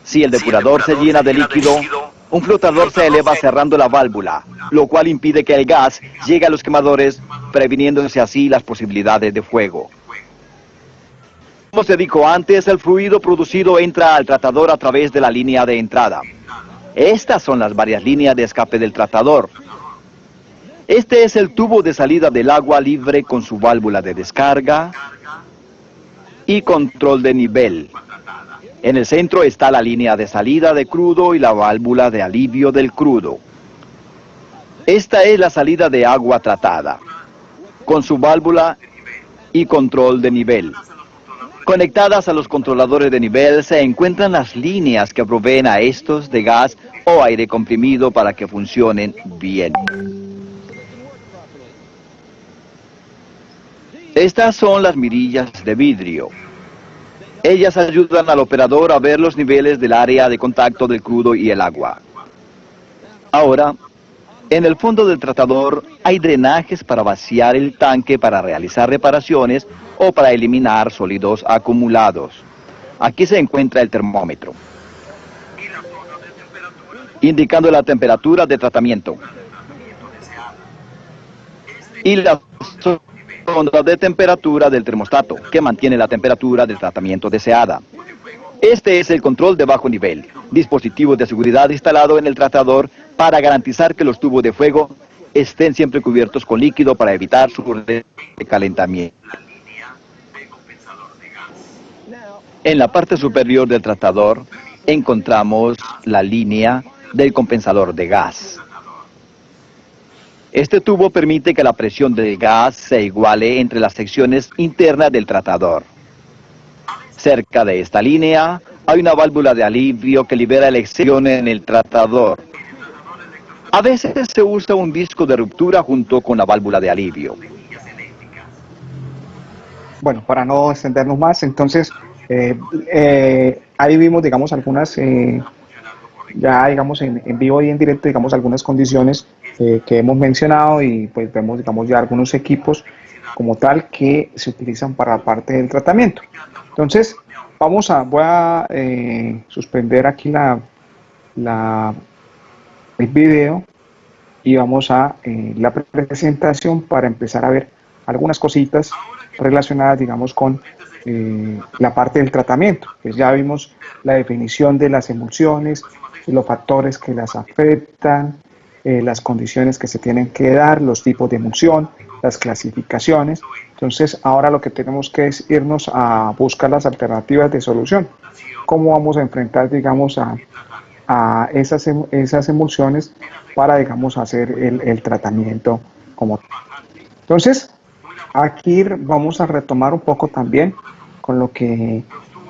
Si el depurador se llena de líquido, un flotador se eleva cerrando la válvula, lo cual impide que el gas llegue a los quemadores, previniéndose así las posibilidades de fuego. Como se dijo antes, el fluido producido entra al tratador a través de la línea de entrada. Estas son las varias líneas de escape del tratador. Este es el tubo de salida del agua libre con su válvula de descarga y control de nivel. En el centro está la línea de salida de crudo y la válvula de alivio del crudo. Esta es la salida de agua tratada, con su válvula y control de nivel. Conectadas a los controladores de nivel se encuentran las líneas que proveen a estos de gas o aire comprimido para que funcionen bien. Estas son las mirillas de vidrio. Ellas ayudan al operador a ver los niveles del área de contacto del crudo y el agua. Ahora, en el fondo del tratador hay drenajes para vaciar el tanque para realizar reparaciones o para eliminar sólidos acumulados. Aquí se encuentra el termómetro, indicando la temperatura de tratamiento. Y la sonda de temperatura del termostato, que mantiene la temperatura del tratamiento deseada. Este es el control de bajo nivel, dispositivo de seguridad instalado en el tratador para garantizar que los tubos de fuego estén siempre cubiertos con líquido para evitar su recalentamiento. En la parte superior del tratador encontramos la línea del compensador de gas. Este tubo permite que la presión del gas se iguale entre las secciones internas del tratador. Cerca de esta línea hay una válvula de alivio que libera el exceso en el tratador. A veces se usa un disco de ruptura junto con la válvula de alivio. Bueno, para no extendernos más, entonces ahí vimos, digamos, algunas, ya digamos en vivo y en directo, digamos, algunas condiciones que hemos mencionado y pues vemos, digamos, ya algunos equipos como tal que se utilizan para la parte del tratamiento. Entonces, voy a suspender aquí el video y vamos a la presentación para empezar a ver algunas cositas relacionadas, digamos, con la parte del tratamiento. Pues ya vimos la definición de las emulsiones, los factores que las afectan, las condiciones que se tienen que dar, los tipos de emulsión, las clasificaciones. Entonces ahora lo que tenemos que es irnos a buscar las alternativas de solución. ¿Cómo vamos a enfrentar, digamos, a esas emulsiones para, digamos, hacer el tratamiento como tal? Entonces, aquí vamos a retomar un poco también con lo que,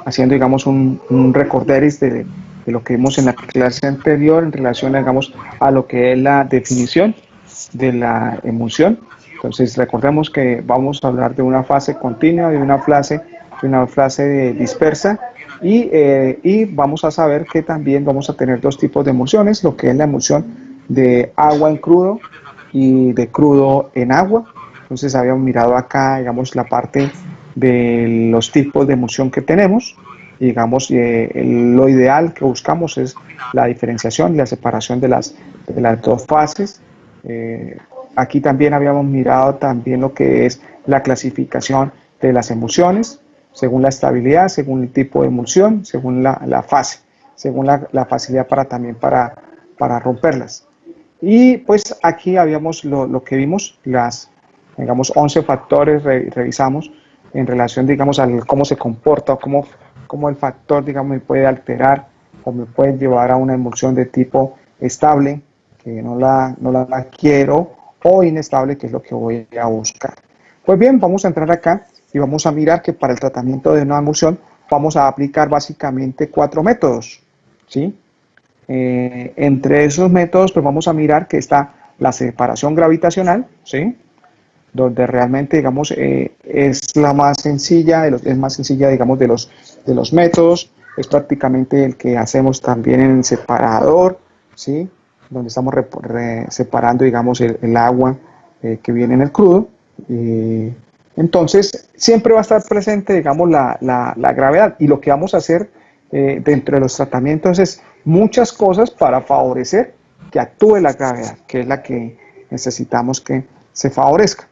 haciendo, digamos, un recorderis de lo que vimos en la clase anterior en relación, digamos, a lo que es la definición de la emulsión. Entonces, recordemos que vamos a hablar de una fase continua, de una fase dispersa, y vamos a saber que también vamos a tener dos tipos de emulsiones, lo que es la emulsión de agua en crudo y de crudo en agua. Entonces habíamos mirado acá, digamos, la parte de los tipos de emulsión que tenemos. Y, digamos, lo ideal que buscamos es la diferenciación y la separación de las dos fases. Aquí también habíamos mirado también lo que es la clasificación de las emulsiones, según la estabilidad, según el tipo de emulsión, según la fase, según la facilidad para romperlas. Y pues aquí habíamos lo que vimos, digamos, 11 factores revisamos en relación, digamos, a cómo se comporta, cómo el factor, digamos, me puede alterar o me puede llevar a una emulsión de tipo estable, que no la quiero, o inestable, que es lo que voy a buscar. Pues bien, vamos a entrar acá y vamos a mirar que para el tratamiento de una emulsión vamos a aplicar básicamente 4 métodos, ¿sí? Entre esos métodos, pues vamos a mirar que está la separación gravitacional, ¿sí? Donde realmente, digamos, es la más sencilla, es más sencilla, digamos, de los métodos, es prácticamente el que hacemos también en el separador, ¿sí? Donde estamos separando, digamos, el agua que viene en el crudo. Entonces, siempre va a estar presente, digamos, la gravedad, y lo que vamos a hacer dentro de los tratamientos es muchas cosas para favorecer que actúe la gravedad, que es la que necesitamos que se favorezca.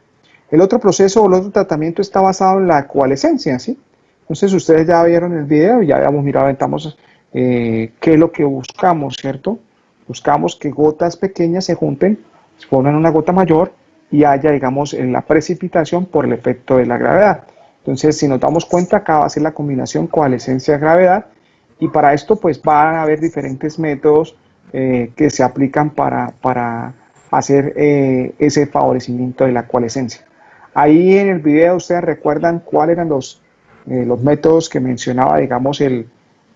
El otro proceso o el otro tratamiento está basado en la coalescencia, ¿sí? Entonces ustedes ya vieron el video, ya habíamos mirado, estamos, qué es lo que buscamos, ¿cierto? Buscamos que gotas pequeñas se junten, se formen una gota mayor y haya, digamos, en la precipitación por el efecto de la gravedad. Entonces, si nos damos cuenta, acá va a ser la combinación coalescencia-gravedad, y para esto pues van a haber diferentes métodos que se aplican para hacer ese favorecimiento de la coalescencia. Ahí en el video ustedes recuerdan cuáles eran los métodos que mencionaba, digamos, el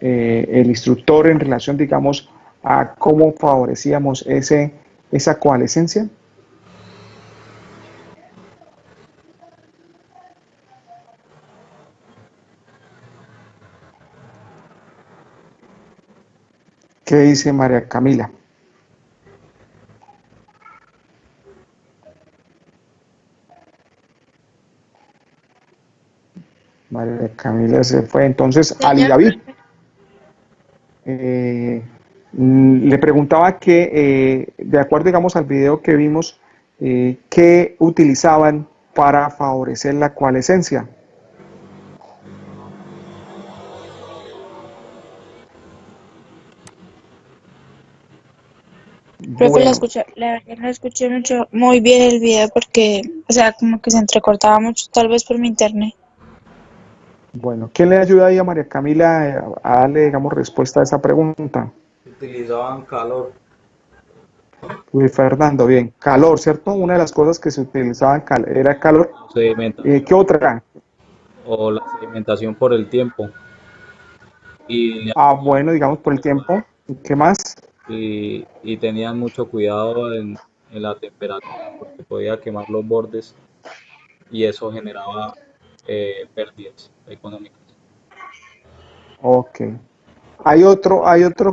instructor en relación, digamos, a cómo favorecíamos esa coalescencia. ¿Qué dice María Camila? María Camila se fue. Entonces, Ali David, le preguntaba que, de acuerdo, digamos, al video que vimos, ¿qué utilizaban para favorecer la coalescencia? Profe, Bueno, la verdad no escuché mucho, muy bien el video porque, o sea, como que se entrecortaba mucho, tal vez por mi internet. bueno, ¿qué le ayuda ahí a María Camila a darle, digamos, respuesta a esa pregunta? Utilizaban calor, Luis Fernando, bien, calor, ¿cierto? Una de las cosas que se utilizaban era calor. ¿Qué otra? o la sedimentación por el tiempo y, Bueno, digamos, por el tiempo. ¿Qué más? y tenían mucho cuidado en la temperatura porque podía quemar los bordes y eso generaba pérdidas económicas. Ok. Hay otro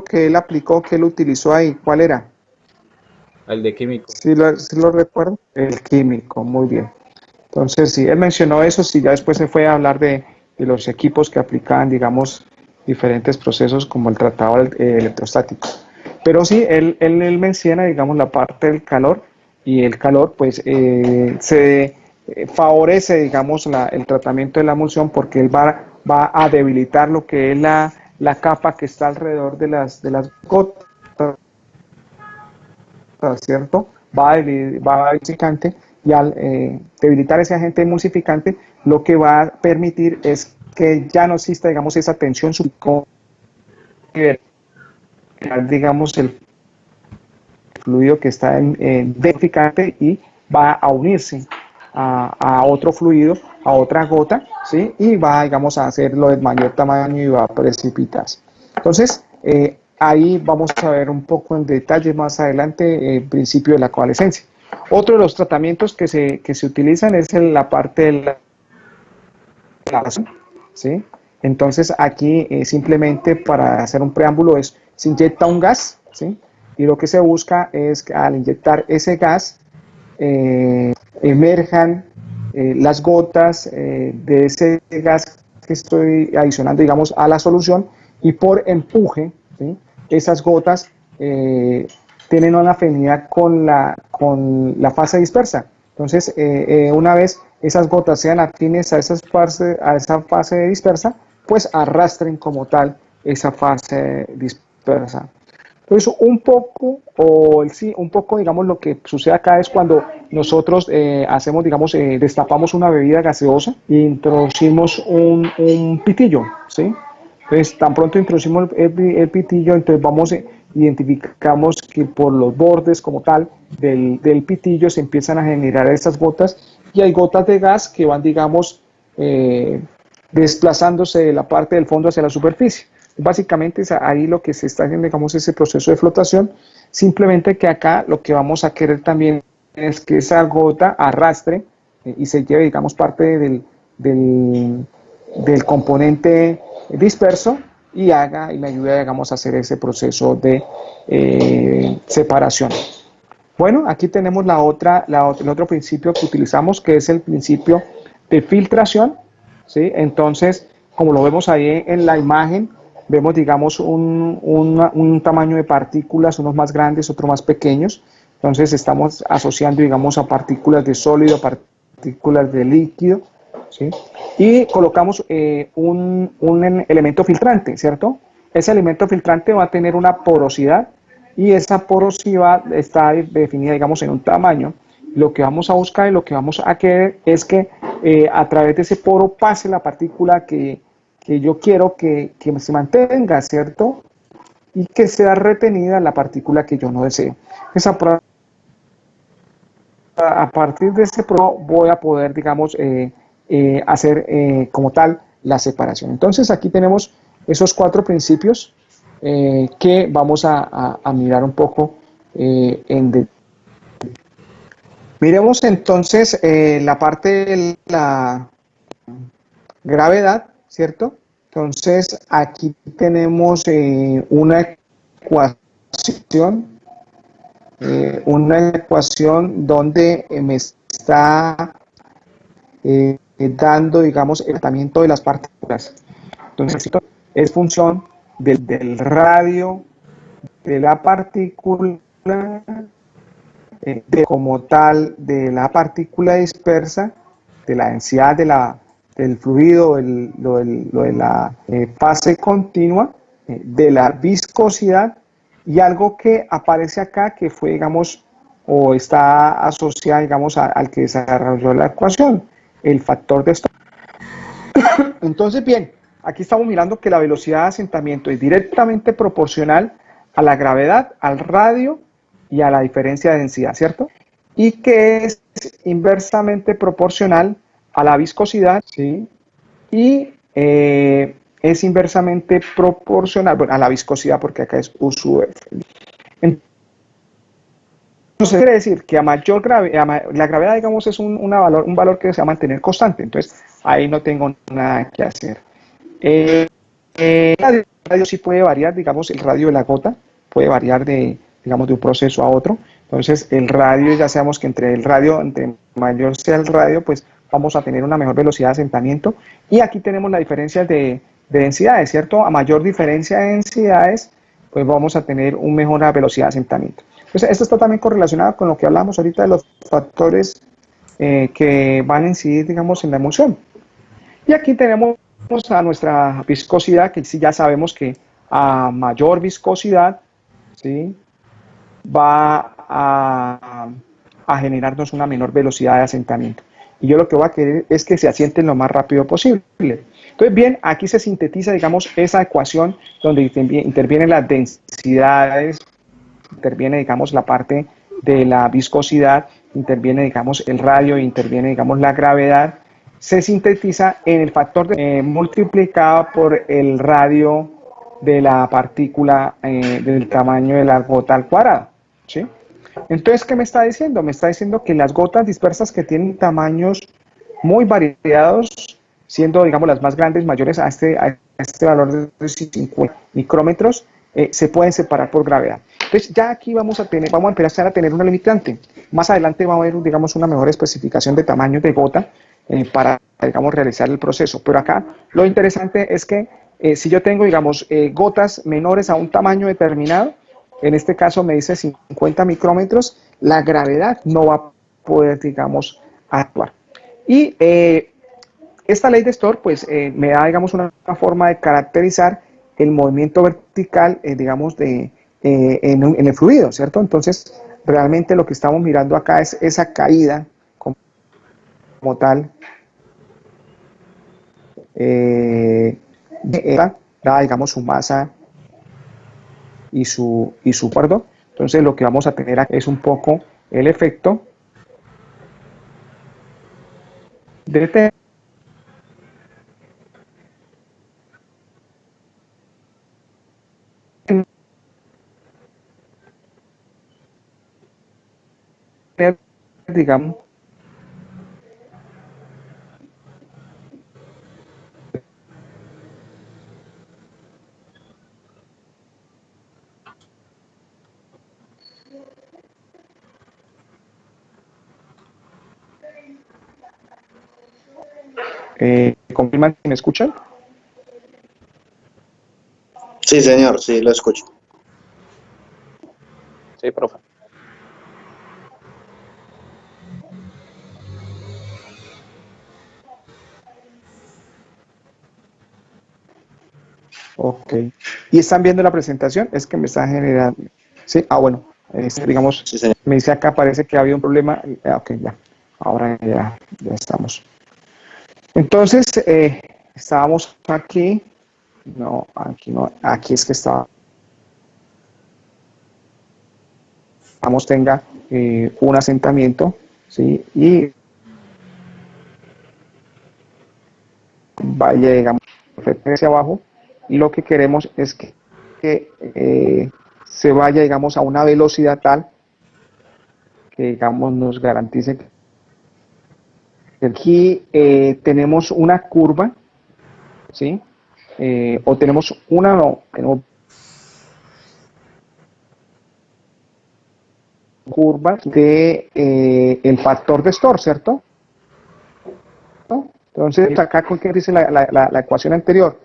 que él aplicó, que él utilizó ahí. ¿Cuál era? El de químico. ¿Sí lo recuerdo? El químico, muy bien. Entonces, sí, él mencionó eso, sí, ya después se fue a hablar de los equipos que aplicaban, digamos, diferentes procesos como el tratado electrostático. Pero sí, él menciona, digamos, la parte del calor, y el calor, pues, se favorece, digamos, el tratamiento de la emulsión, porque él va a debilitar lo que es la capa que está alrededor de las gotas, ¿cierto? Va a emulsificante, y al debilitar ese agente emulsificante, lo que va a permitir es que ya no exista, digamos, esa tensión digamos, el fluido que está en desificante, y va a unirse a otro fluido, a otra gota, ¿sí? Y va, digamos, a hacerlo de mayor tamaño y va a precipitarse. Entonces, ahí vamos a ver un poco en detalle más adelante el principio de la coalescencia. Otro de los tratamientos que se utilizan es en la parte de la inhalación, ¿sí? Entonces, aquí simplemente para hacer un preámbulo se inyecta un gas, ¿sí? Y lo que se busca es que al inyectar ese gas, emerjan las gotas de ese gas que estoy adicionando, digamos, a la solución, y por empuje, ¿sí? Esas gotas tienen una afinidad con la fase dispersa. Entonces, una vez esas gotas sean afines a esa fase dispersa, pues arrastren como tal esa fase dispersa. Entonces, un poco, digamos, lo que sucede acá es cuando nosotros hacemos, digamos, destapamos una bebida gaseosa e introducimos un pitillo, ¿sí? Entonces, tan pronto introducimos el pitillo, entonces identificamos que por los bordes como tal del pitillo se empiezan a generar esas gotas, y hay gotas de gas que van, digamos, desplazándose de la parte del fondo hacia la superficie. Básicamente es ahí lo que se está haciendo, digamos, ese proceso de flotación. Simplemente que acá lo que vamos a querer también es que esa gota arrastre y se lleve, digamos, parte del componente disperso y haga y me ayude, digamos, a hacer ese proceso de separación. Bueno, aquí tenemos el otro principio que utilizamos, que es el principio de filtración, ¿sí? Entonces, como lo vemos ahí en la imagen, vemos, digamos, un tamaño de partículas, unos más grandes, otros más pequeños. Entonces, estamos asociando, digamos, a partículas de sólido, partículas de líquido, ¿sí? Y colocamos un elemento filtrante, ¿cierto? Ese elemento filtrante va a tener una porosidad y esa porosidad está definida, digamos, en un tamaño. Lo que vamos a buscar y lo que vamos a querer es que a través de ese poro pase la partícula que yo quiero que se mantenga, ¿cierto? Y que sea retenida la partícula que yo no deseo. A partir de ese poro voy a poder, digamos, hacer como tal la separación. Entonces aquí tenemos esos 4 principios que vamos a mirar un poco en detalle. Miremos entonces la parte de la gravedad, ¿cierto? Entonces aquí tenemos una ecuación donde me está dando, digamos, el tratamiento de las partículas. Entonces, es función del radio de la partícula, como tal, de la partícula dispersa, de la densidad del fluido, lo de la fase continua, de la viscosidad y algo que aparece acá que fue, digamos, o está asociado, digamos, al que desarrolló la ecuación, el factor de Stokes. Entonces, bien, aquí estamos mirando que la velocidad de asentamiento es directamente proporcional a la gravedad, al radio y a la diferencia de densidad, ¿cierto? Y que es inversamente proporcional a la viscosidad, ¿sí? Y es inversamente proporcional, bueno, a la viscosidad porque acá es U sub F. Entonces quiere decir que a mayor gravedad, la gravedad, digamos, es un valor que se va a mantener constante. Entonces ahí no tengo nada que hacer. El radio sí puede variar, digamos, el radio de la gota puede variar digamos, de un proceso a otro. Entonces el radio, ya sabemos que entre mayor sea el radio, pues vamos a tener una mejor velocidad de asentamiento. Y aquí tenemos la diferencia de densidades, ¿cierto? A mayor diferencia de densidades, pues vamos a tener una mejor velocidad de asentamiento. Entonces, esto está también correlacionado con lo que hablamos ahorita de los factores que van a incidir, digamos, en la emulsión. Y aquí tenemos a nuestra viscosidad, que sí ya sabemos que a mayor viscosidad, ¿sí?, va a generarnos una menor velocidad de asentamiento. Y yo lo que voy a querer es que se asienten lo más rápido posible. Entonces, bien, aquí se sintetiza, digamos, esa ecuación donde intervienen las densidades, interviene, digamos, la parte de la viscosidad, interviene, digamos, el radio, interviene, digamos, la gravedad, se sintetiza en el factor multiplicado por el radio de la partícula del tamaño de la gota al cuadrado, ¿sí? Entonces, ¿qué me está diciendo? Me está diciendo que las gotas dispersas que tienen tamaños muy variados, siendo, digamos, las más grandes, mayores a este valor de 50 micrómetros, se pueden separar por gravedad. Entonces, ya aquí vamos a empezar a tener una limitante. Más adelante va a haber, digamos, una mejor especificación de tamaños de gota para, digamos, realizar el proceso. Pero acá lo interesante es que si yo tengo, digamos, gotas menores a un tamaño determinado, en este caso me dice 50 micrómetros, la gravedad no va a poder, digamos, actuar. Y esta ley de Stohr, pues, me da, digamos, una forma de caracterizar el movimiento vertical, digamos, en el fluido, ¿cierto? Entonces, realmente lo que estamos mirando acá es esa caída como tal, dada, digamos, su masa y su cuerdo. Entonces, lo que vamos a tener aquí es un poco el efecto de digamos, ¿confirman que me escuchan? Sí, señor, sí, lo escucho. Sí, profe. Ok. ¿Y están viendo la presentación? Es que me está generando... Sí, bueno, digamos, Sí, señor. me dice acá, parece que había un problema. Ok, ya. Ahora ya estamos. Entonces, estábamos aquí. No, aquí no. Aquí es que estábamos. Tenga un asentamiento, ¿sí? Y vaya, digamos, hacia abajo. Y lo que queremos es que se vaya, digamos, a una velocidad tal que, digamos, nos garantice que aquí tenemos una curva, ¿sí? O tenemos tenemos curva de el factor de Stohr, ¿cierto? Entonces, acá, ¿con qué dice la ecuación anterior?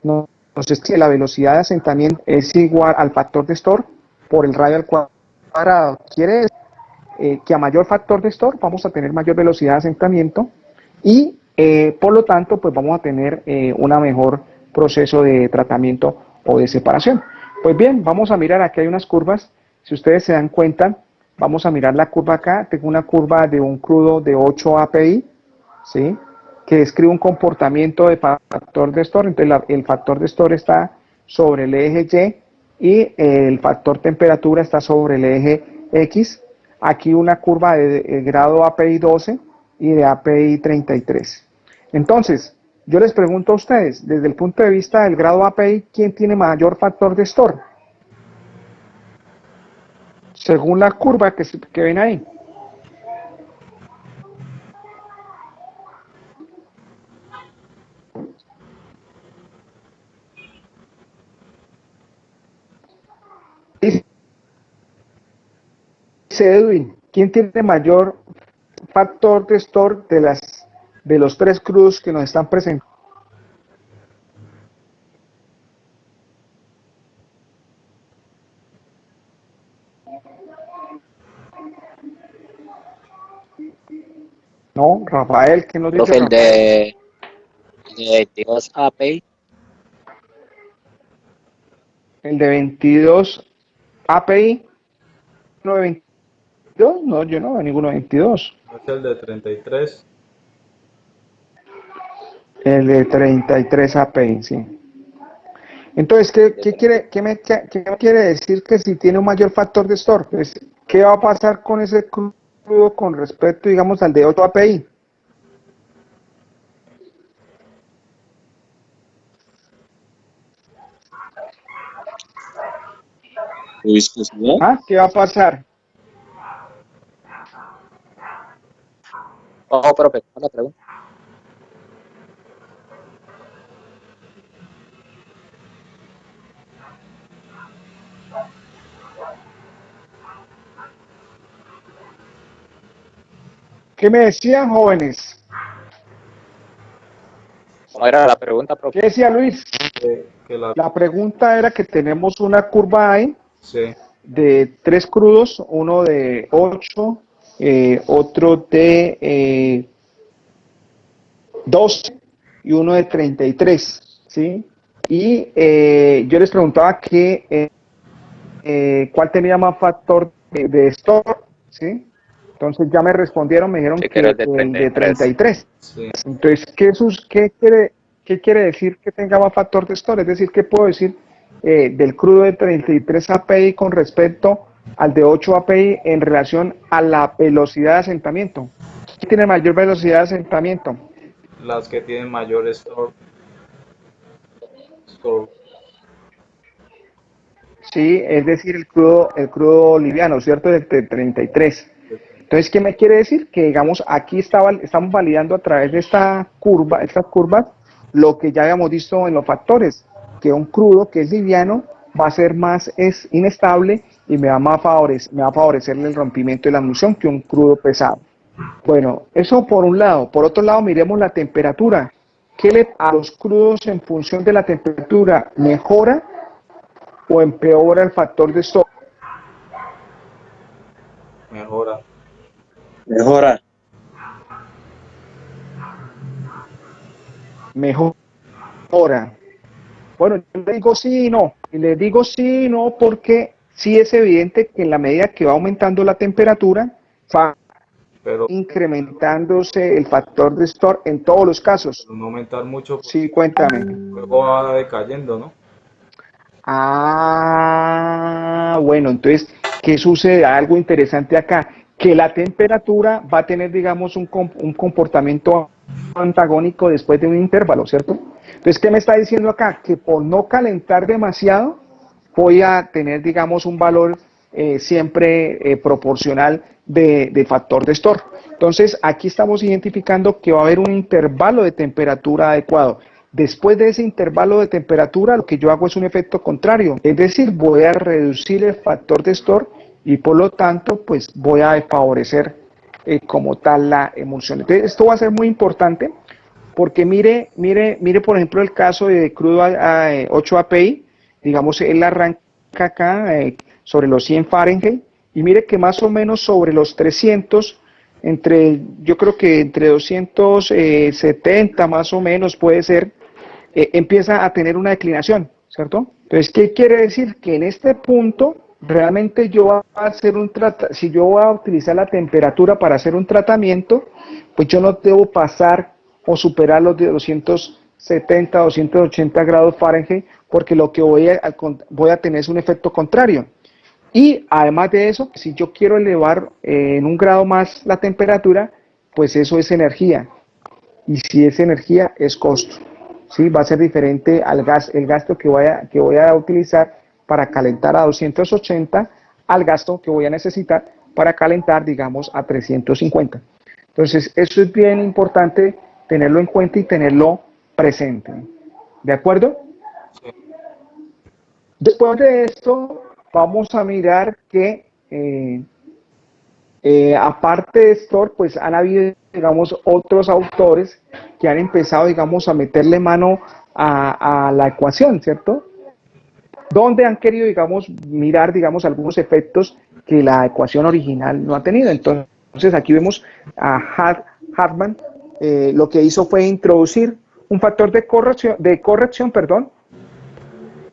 Entonces, que la velocidad de asentamiento es igual al factor de Stohr por el radio al cuadrado. Quiere decir que a mayor factor de Stohr vamos a tener mayor velocidad de asentamiento y por lo tanto pues vamos a tener una mejor proceso de tratamiento o de separación. Pues bien, vamos a mirar, aquí hay unas curvas, si ustedes se dan cuenta, vamos a mirar la curva acá, tengo una curva de un crudo de 8 API, ¿sí? Que describe un comportamiento de factor de Stohr, entonces el factor de Stohr está sobre el eje Y y el factor temperatura está sobre el eje X. Aquí una curva de grado API 12 y de API 33. Entonces, yo les pregunto a ustedes, desde el punto de vista del grado API, ¿quién tiene mayor factor de Stohr? Según la curva que ven ahí. Dice Edwin, ¿quién tiene mayor factor de Stohr de los tres crudos que nos están presentando? No, Rafael, ¿qué nos dice Profe, el Rafael? de 22 API. El de 22 API, ¿no de 22? No, yo no veo ninguno de 22. ¿No es el de 33? El de 33 API, sí. Entonces, ¿qué me quiere decir que si tiene un mayor factor de Stohr? Pues, ¿qué va a pasar con ese crudo con respecto, digamos, al de 8 API? ¿Viscosidad? ¿Ah? ¿Qué va a pasar? Oh, profe, ¿cuál es la pregunta? ¿Qué me decían, jóvenes? ¿Cómo era la pregunta, profe? ¿Qué decía Luis? Que la... La pregunta era que tenemos una curva ahí Sí, de tres crudos, uno de 8, otro de 12 y uno de 33, ¿sí? Y yo les preguntaba cuál tenía más factor de Stohr, ¿sí? Entonces ya me respondieron, me dijeron Sí, que era el que de el de 33. 33. sí. Entonces, ¿qué quiere decir que tenga más factor de Stohr? Es decir, ¿qué puedo decir del crudo de 33 API con respecto al de 8 API en relación a la velocidad de asentamiento? ¿Quién tiene mayor velocidad de asentamiento? Las que tienen mayor store. Sí, es decir, el crudo liviano, ¿cierto? De 33. Entonces, ¿qué me quiere decir? Que, digamos, aquí estamos validando a través de estas curvas, lo que ya habíamos visto en los factores, que un crudo que es liviano va a ser más inestable y me va a favorecer el rompimiento de la emulsión que un crudo pesado. Bueno, eso por un lado. Por otro lado, miremos la temperatura. ¿Qué a los crudos en función de la temperatura mejora o empeora el factor de Stoll? Mejora. Mejora. Mejora. Bueno, yo le digo sí y no. Y le digo sí y no porque sí es evidente que en la medida que va aumentando la temperatura, va Pero incrementándose el factor de Stoll en todos los casos. no aumentar mucho, pues, Sí, cuéntame. luego va decayendo, ¿no? Ah, bueno, entonces, ¿qué sucede? Algo interesante acá, que la temperatura va a tener, digamos, un comportamiento antagónico después de un intervalo, ¿cierto? Entonces, ¿qué me está diciendo acá? Que por no calentar demasiado, voy a tener, digamos, un valor siempre proporcional de factor de Stoll. Entonces, aquí estamos identificando que va a haber un intervalo de temperatura adecuado. Después de ese intervalo de temperatura, lo que yo hago es un efecto contrario, es decir, voy a reducir el factor de Stoll y por lo tanto, pues voy a favorecer como tal la emulsión. Entonces, esto va a ser muy importante porque mire, por ejemplo, el caso de crudo a 8 API, digamos, él arranca acá sobre los 100 Fahrenheit y mire que más o menos sobre los 300, yo creo que entre 270 más o menos puede ser, empieza a tener una declinación, ¿cierto? Entonces, ¿qué quiere decir? Que en este punto, realmente yo voy a hacer si yo voy a utilizar la temperatura para hacer un tratamiento, pues yo no debo pasar o superar los de 270, 280 grados Fahrenheit, porque lo que voy a tener es un efecto contrario. Y además de eso, si yo quiero elevar en un grado más la temperatura, pues eso es energía. Y si es energía, es costo. ¿Sí? Va a ser diferente al el gasto que voy a utilizar para calentar a 280 al gasto que voy a necesitar para calentar, digamos, a 350. Entonces, eso es bien importante tenerlo en cuenta y tenerlo presente. ¿De acuerdo? Después de esto, vamos a mirar que aparte de Stoll, pues han habido, digamos, otros autores que han empezado, digamos, a meterle mano a la ecuación, ¿cierto? Donde han querido, digamos, mirar, digamos, algunos efectos que la ecuación original no ha tenido. Entonces, aquí vemos a Hartman, lo que hizo fue introducir un factor de corrección,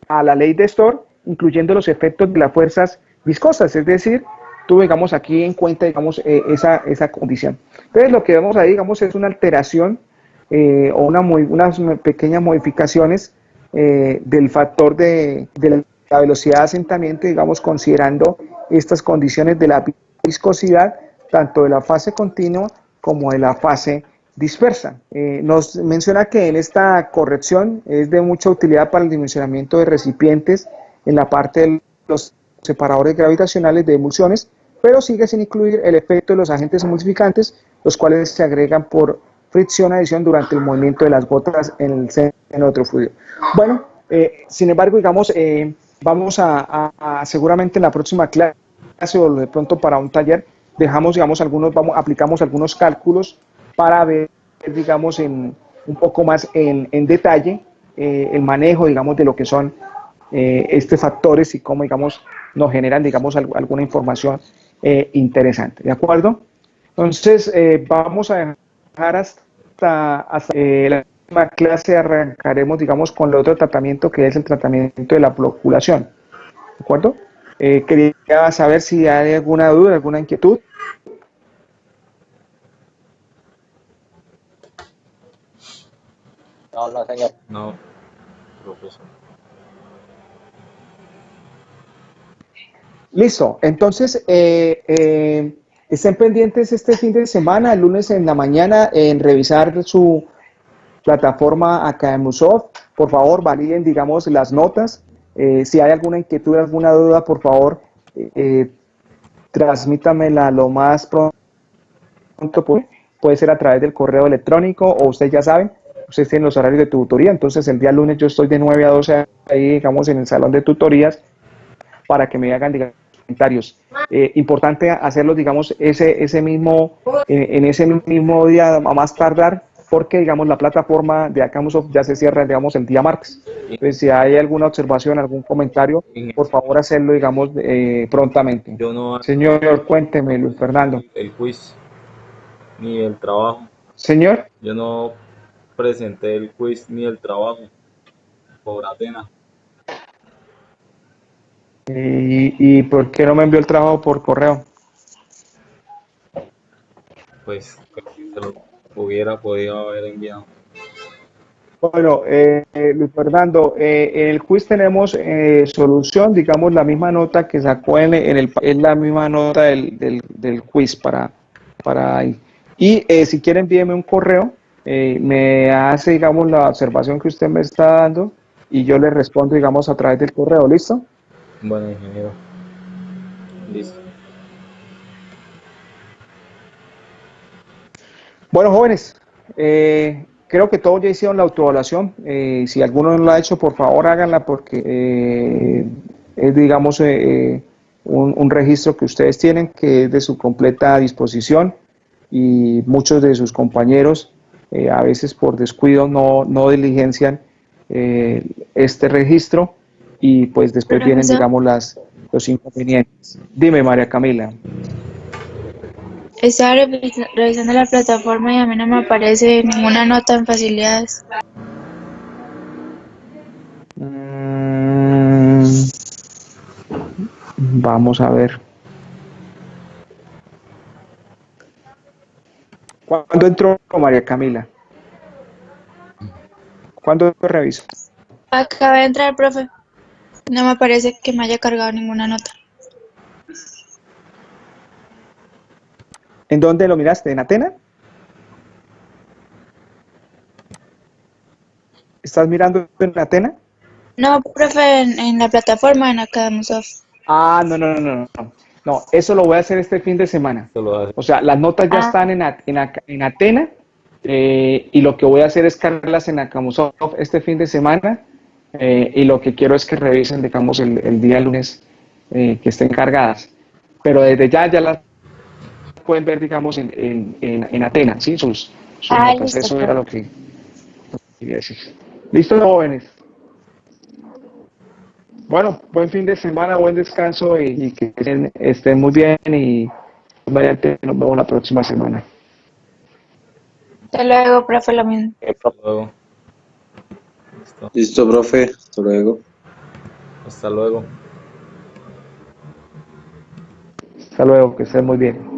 a la ley de Stoll, incluyendo los efectos de las fuerzas viscosas, es decir, tuve, digamos, aquí en cuenta, digamos, esa condición. Entonces, lo que vemos ahí, digamos, es una alteración o unas pequeñas modificaciones del factor de la velocidad de asentamiento, digamos, considerando estas condiciones de la viscosidad, tanto de la fase continua como de la fase dispersa. Nos menciona que en esta corrección es de mucha utilidad para el dimensionamiento de recipientes en la parte de los separadores gravitacionales de emulsiones, pero sigue sin incluir el efecto de los agentes emulsificantes, los cuales se agregan por fricción adición durante el movimiento de las gotas en el seno de otro fluido. Bueno, sin embargo, digamos, vamos a seguramente en la próxima clase o de pronto para un taller, digamos, aplicamos algunos cálculos para ver, digamos, un poco más en detalle el manejo, digamos, de lo que son estos factores y cómo, digamos, nos generan, digamos, alguna información interesante, ¿de acuerdo? Entonces, vamos a dejar hasta la próxima clase, arrancaremos, digamos, con el otro tratamiento que es el tratamiento de la floculación, ¿de acuerdo? Quería saber si hay alguna duda, alguna inquietud. No, señor. No, profesor. Listo, entonces estén pendientes este fin de semana, el lunes en la mañana, en revisar su plataforma Academusoft. Por favor, validen, digamos, las notas. Si hay alguna inquietud, alguna duda, por favor, transmítamela lo más pronto pronto puede ser a través del correo electrónico o ustedes ya saben, ustedes tienen los horarios de tutoría, entonces el día lunes yo estoy de 9 a 12 ahí, digamos, en el salón de tutorías para que me hagan, digamos, comentarios. Importante hacerlos, digamos, en ese mismo día a más tardar, porque, digamos, la plataforma de Acamusoft ya se cierra, digamos, el día martes. Entonces, si hay alguna observación, algún comentario, por favor, hacerlo, digamos, prontamente. Yo no Señor, cuénteme, Luis Fernando. el quiz ni el trabajo. Señor. Yo no presenté el quiz ni el trabajo por Atena. ¿Y por qué no me envió el trabajo por correo? Pues se lo hubiera podido haber enviado. Bueno, Luis Fernando, en el quiz tenemos solución, digamos, la misma nota que sacó es la misma nota del quiz para ahí. Y si quiere envíeme un correo, me hace, digamos, la observación que usted me está dando y yo le respondo, digamos, a través del correo, ¿listo? Bueno, ingeniero. Listo. Bueno, jóvenes, creo que todos ya hicieron la autoevaluación. Si alguno no lo ha hecho, por favor háganla porque es, digamos, un registro que ustedes tienen que es de su completa disposición y muchos de sus compañeros a veces por descuido no diligencian este registro y pues después vienen, Profesor, digamos, los inconvenientes. Dime, María Camila. estaba revisando la plataforma y a mí no me aparece ninguna nota en facilidades. Vamos a ver. ¿Cuándo entró María Camila? ¿Cuándo revisó? Acaba de entrar, profe. No me parece que me haya cargado ninguna nota. ¿En dónde lo miraste? ¿En Atena? ¿Estás mirando en Atena? No, profe, en la plataforma, en Acamusoft. Ah, no. No, eso lo voy a hacer este fin de semana. Esto lo hace. O sea, las notas ya están en Atena y lo que voy a hacer es cargarlas en Acamusoft este fin de semana y lo que quiero es que revisen, digamos, el día lunes que estén cargadas. Pero desde ya las pueden ver, digamos, en Atena, ¿sí? Sus notas. Listo, Eso profe. era lo que quería decir. ¿Listo, jóvenes? Bueno, buen fin de semana, buen descanso y que estén muy bien y mediante nos vemos la próxima semana. Hasta luego, profe, lo mismo. Hasta luego. Listo. Listo, profe. Hasta luego. Hasta luego. Hasta luego, que estén muy bien.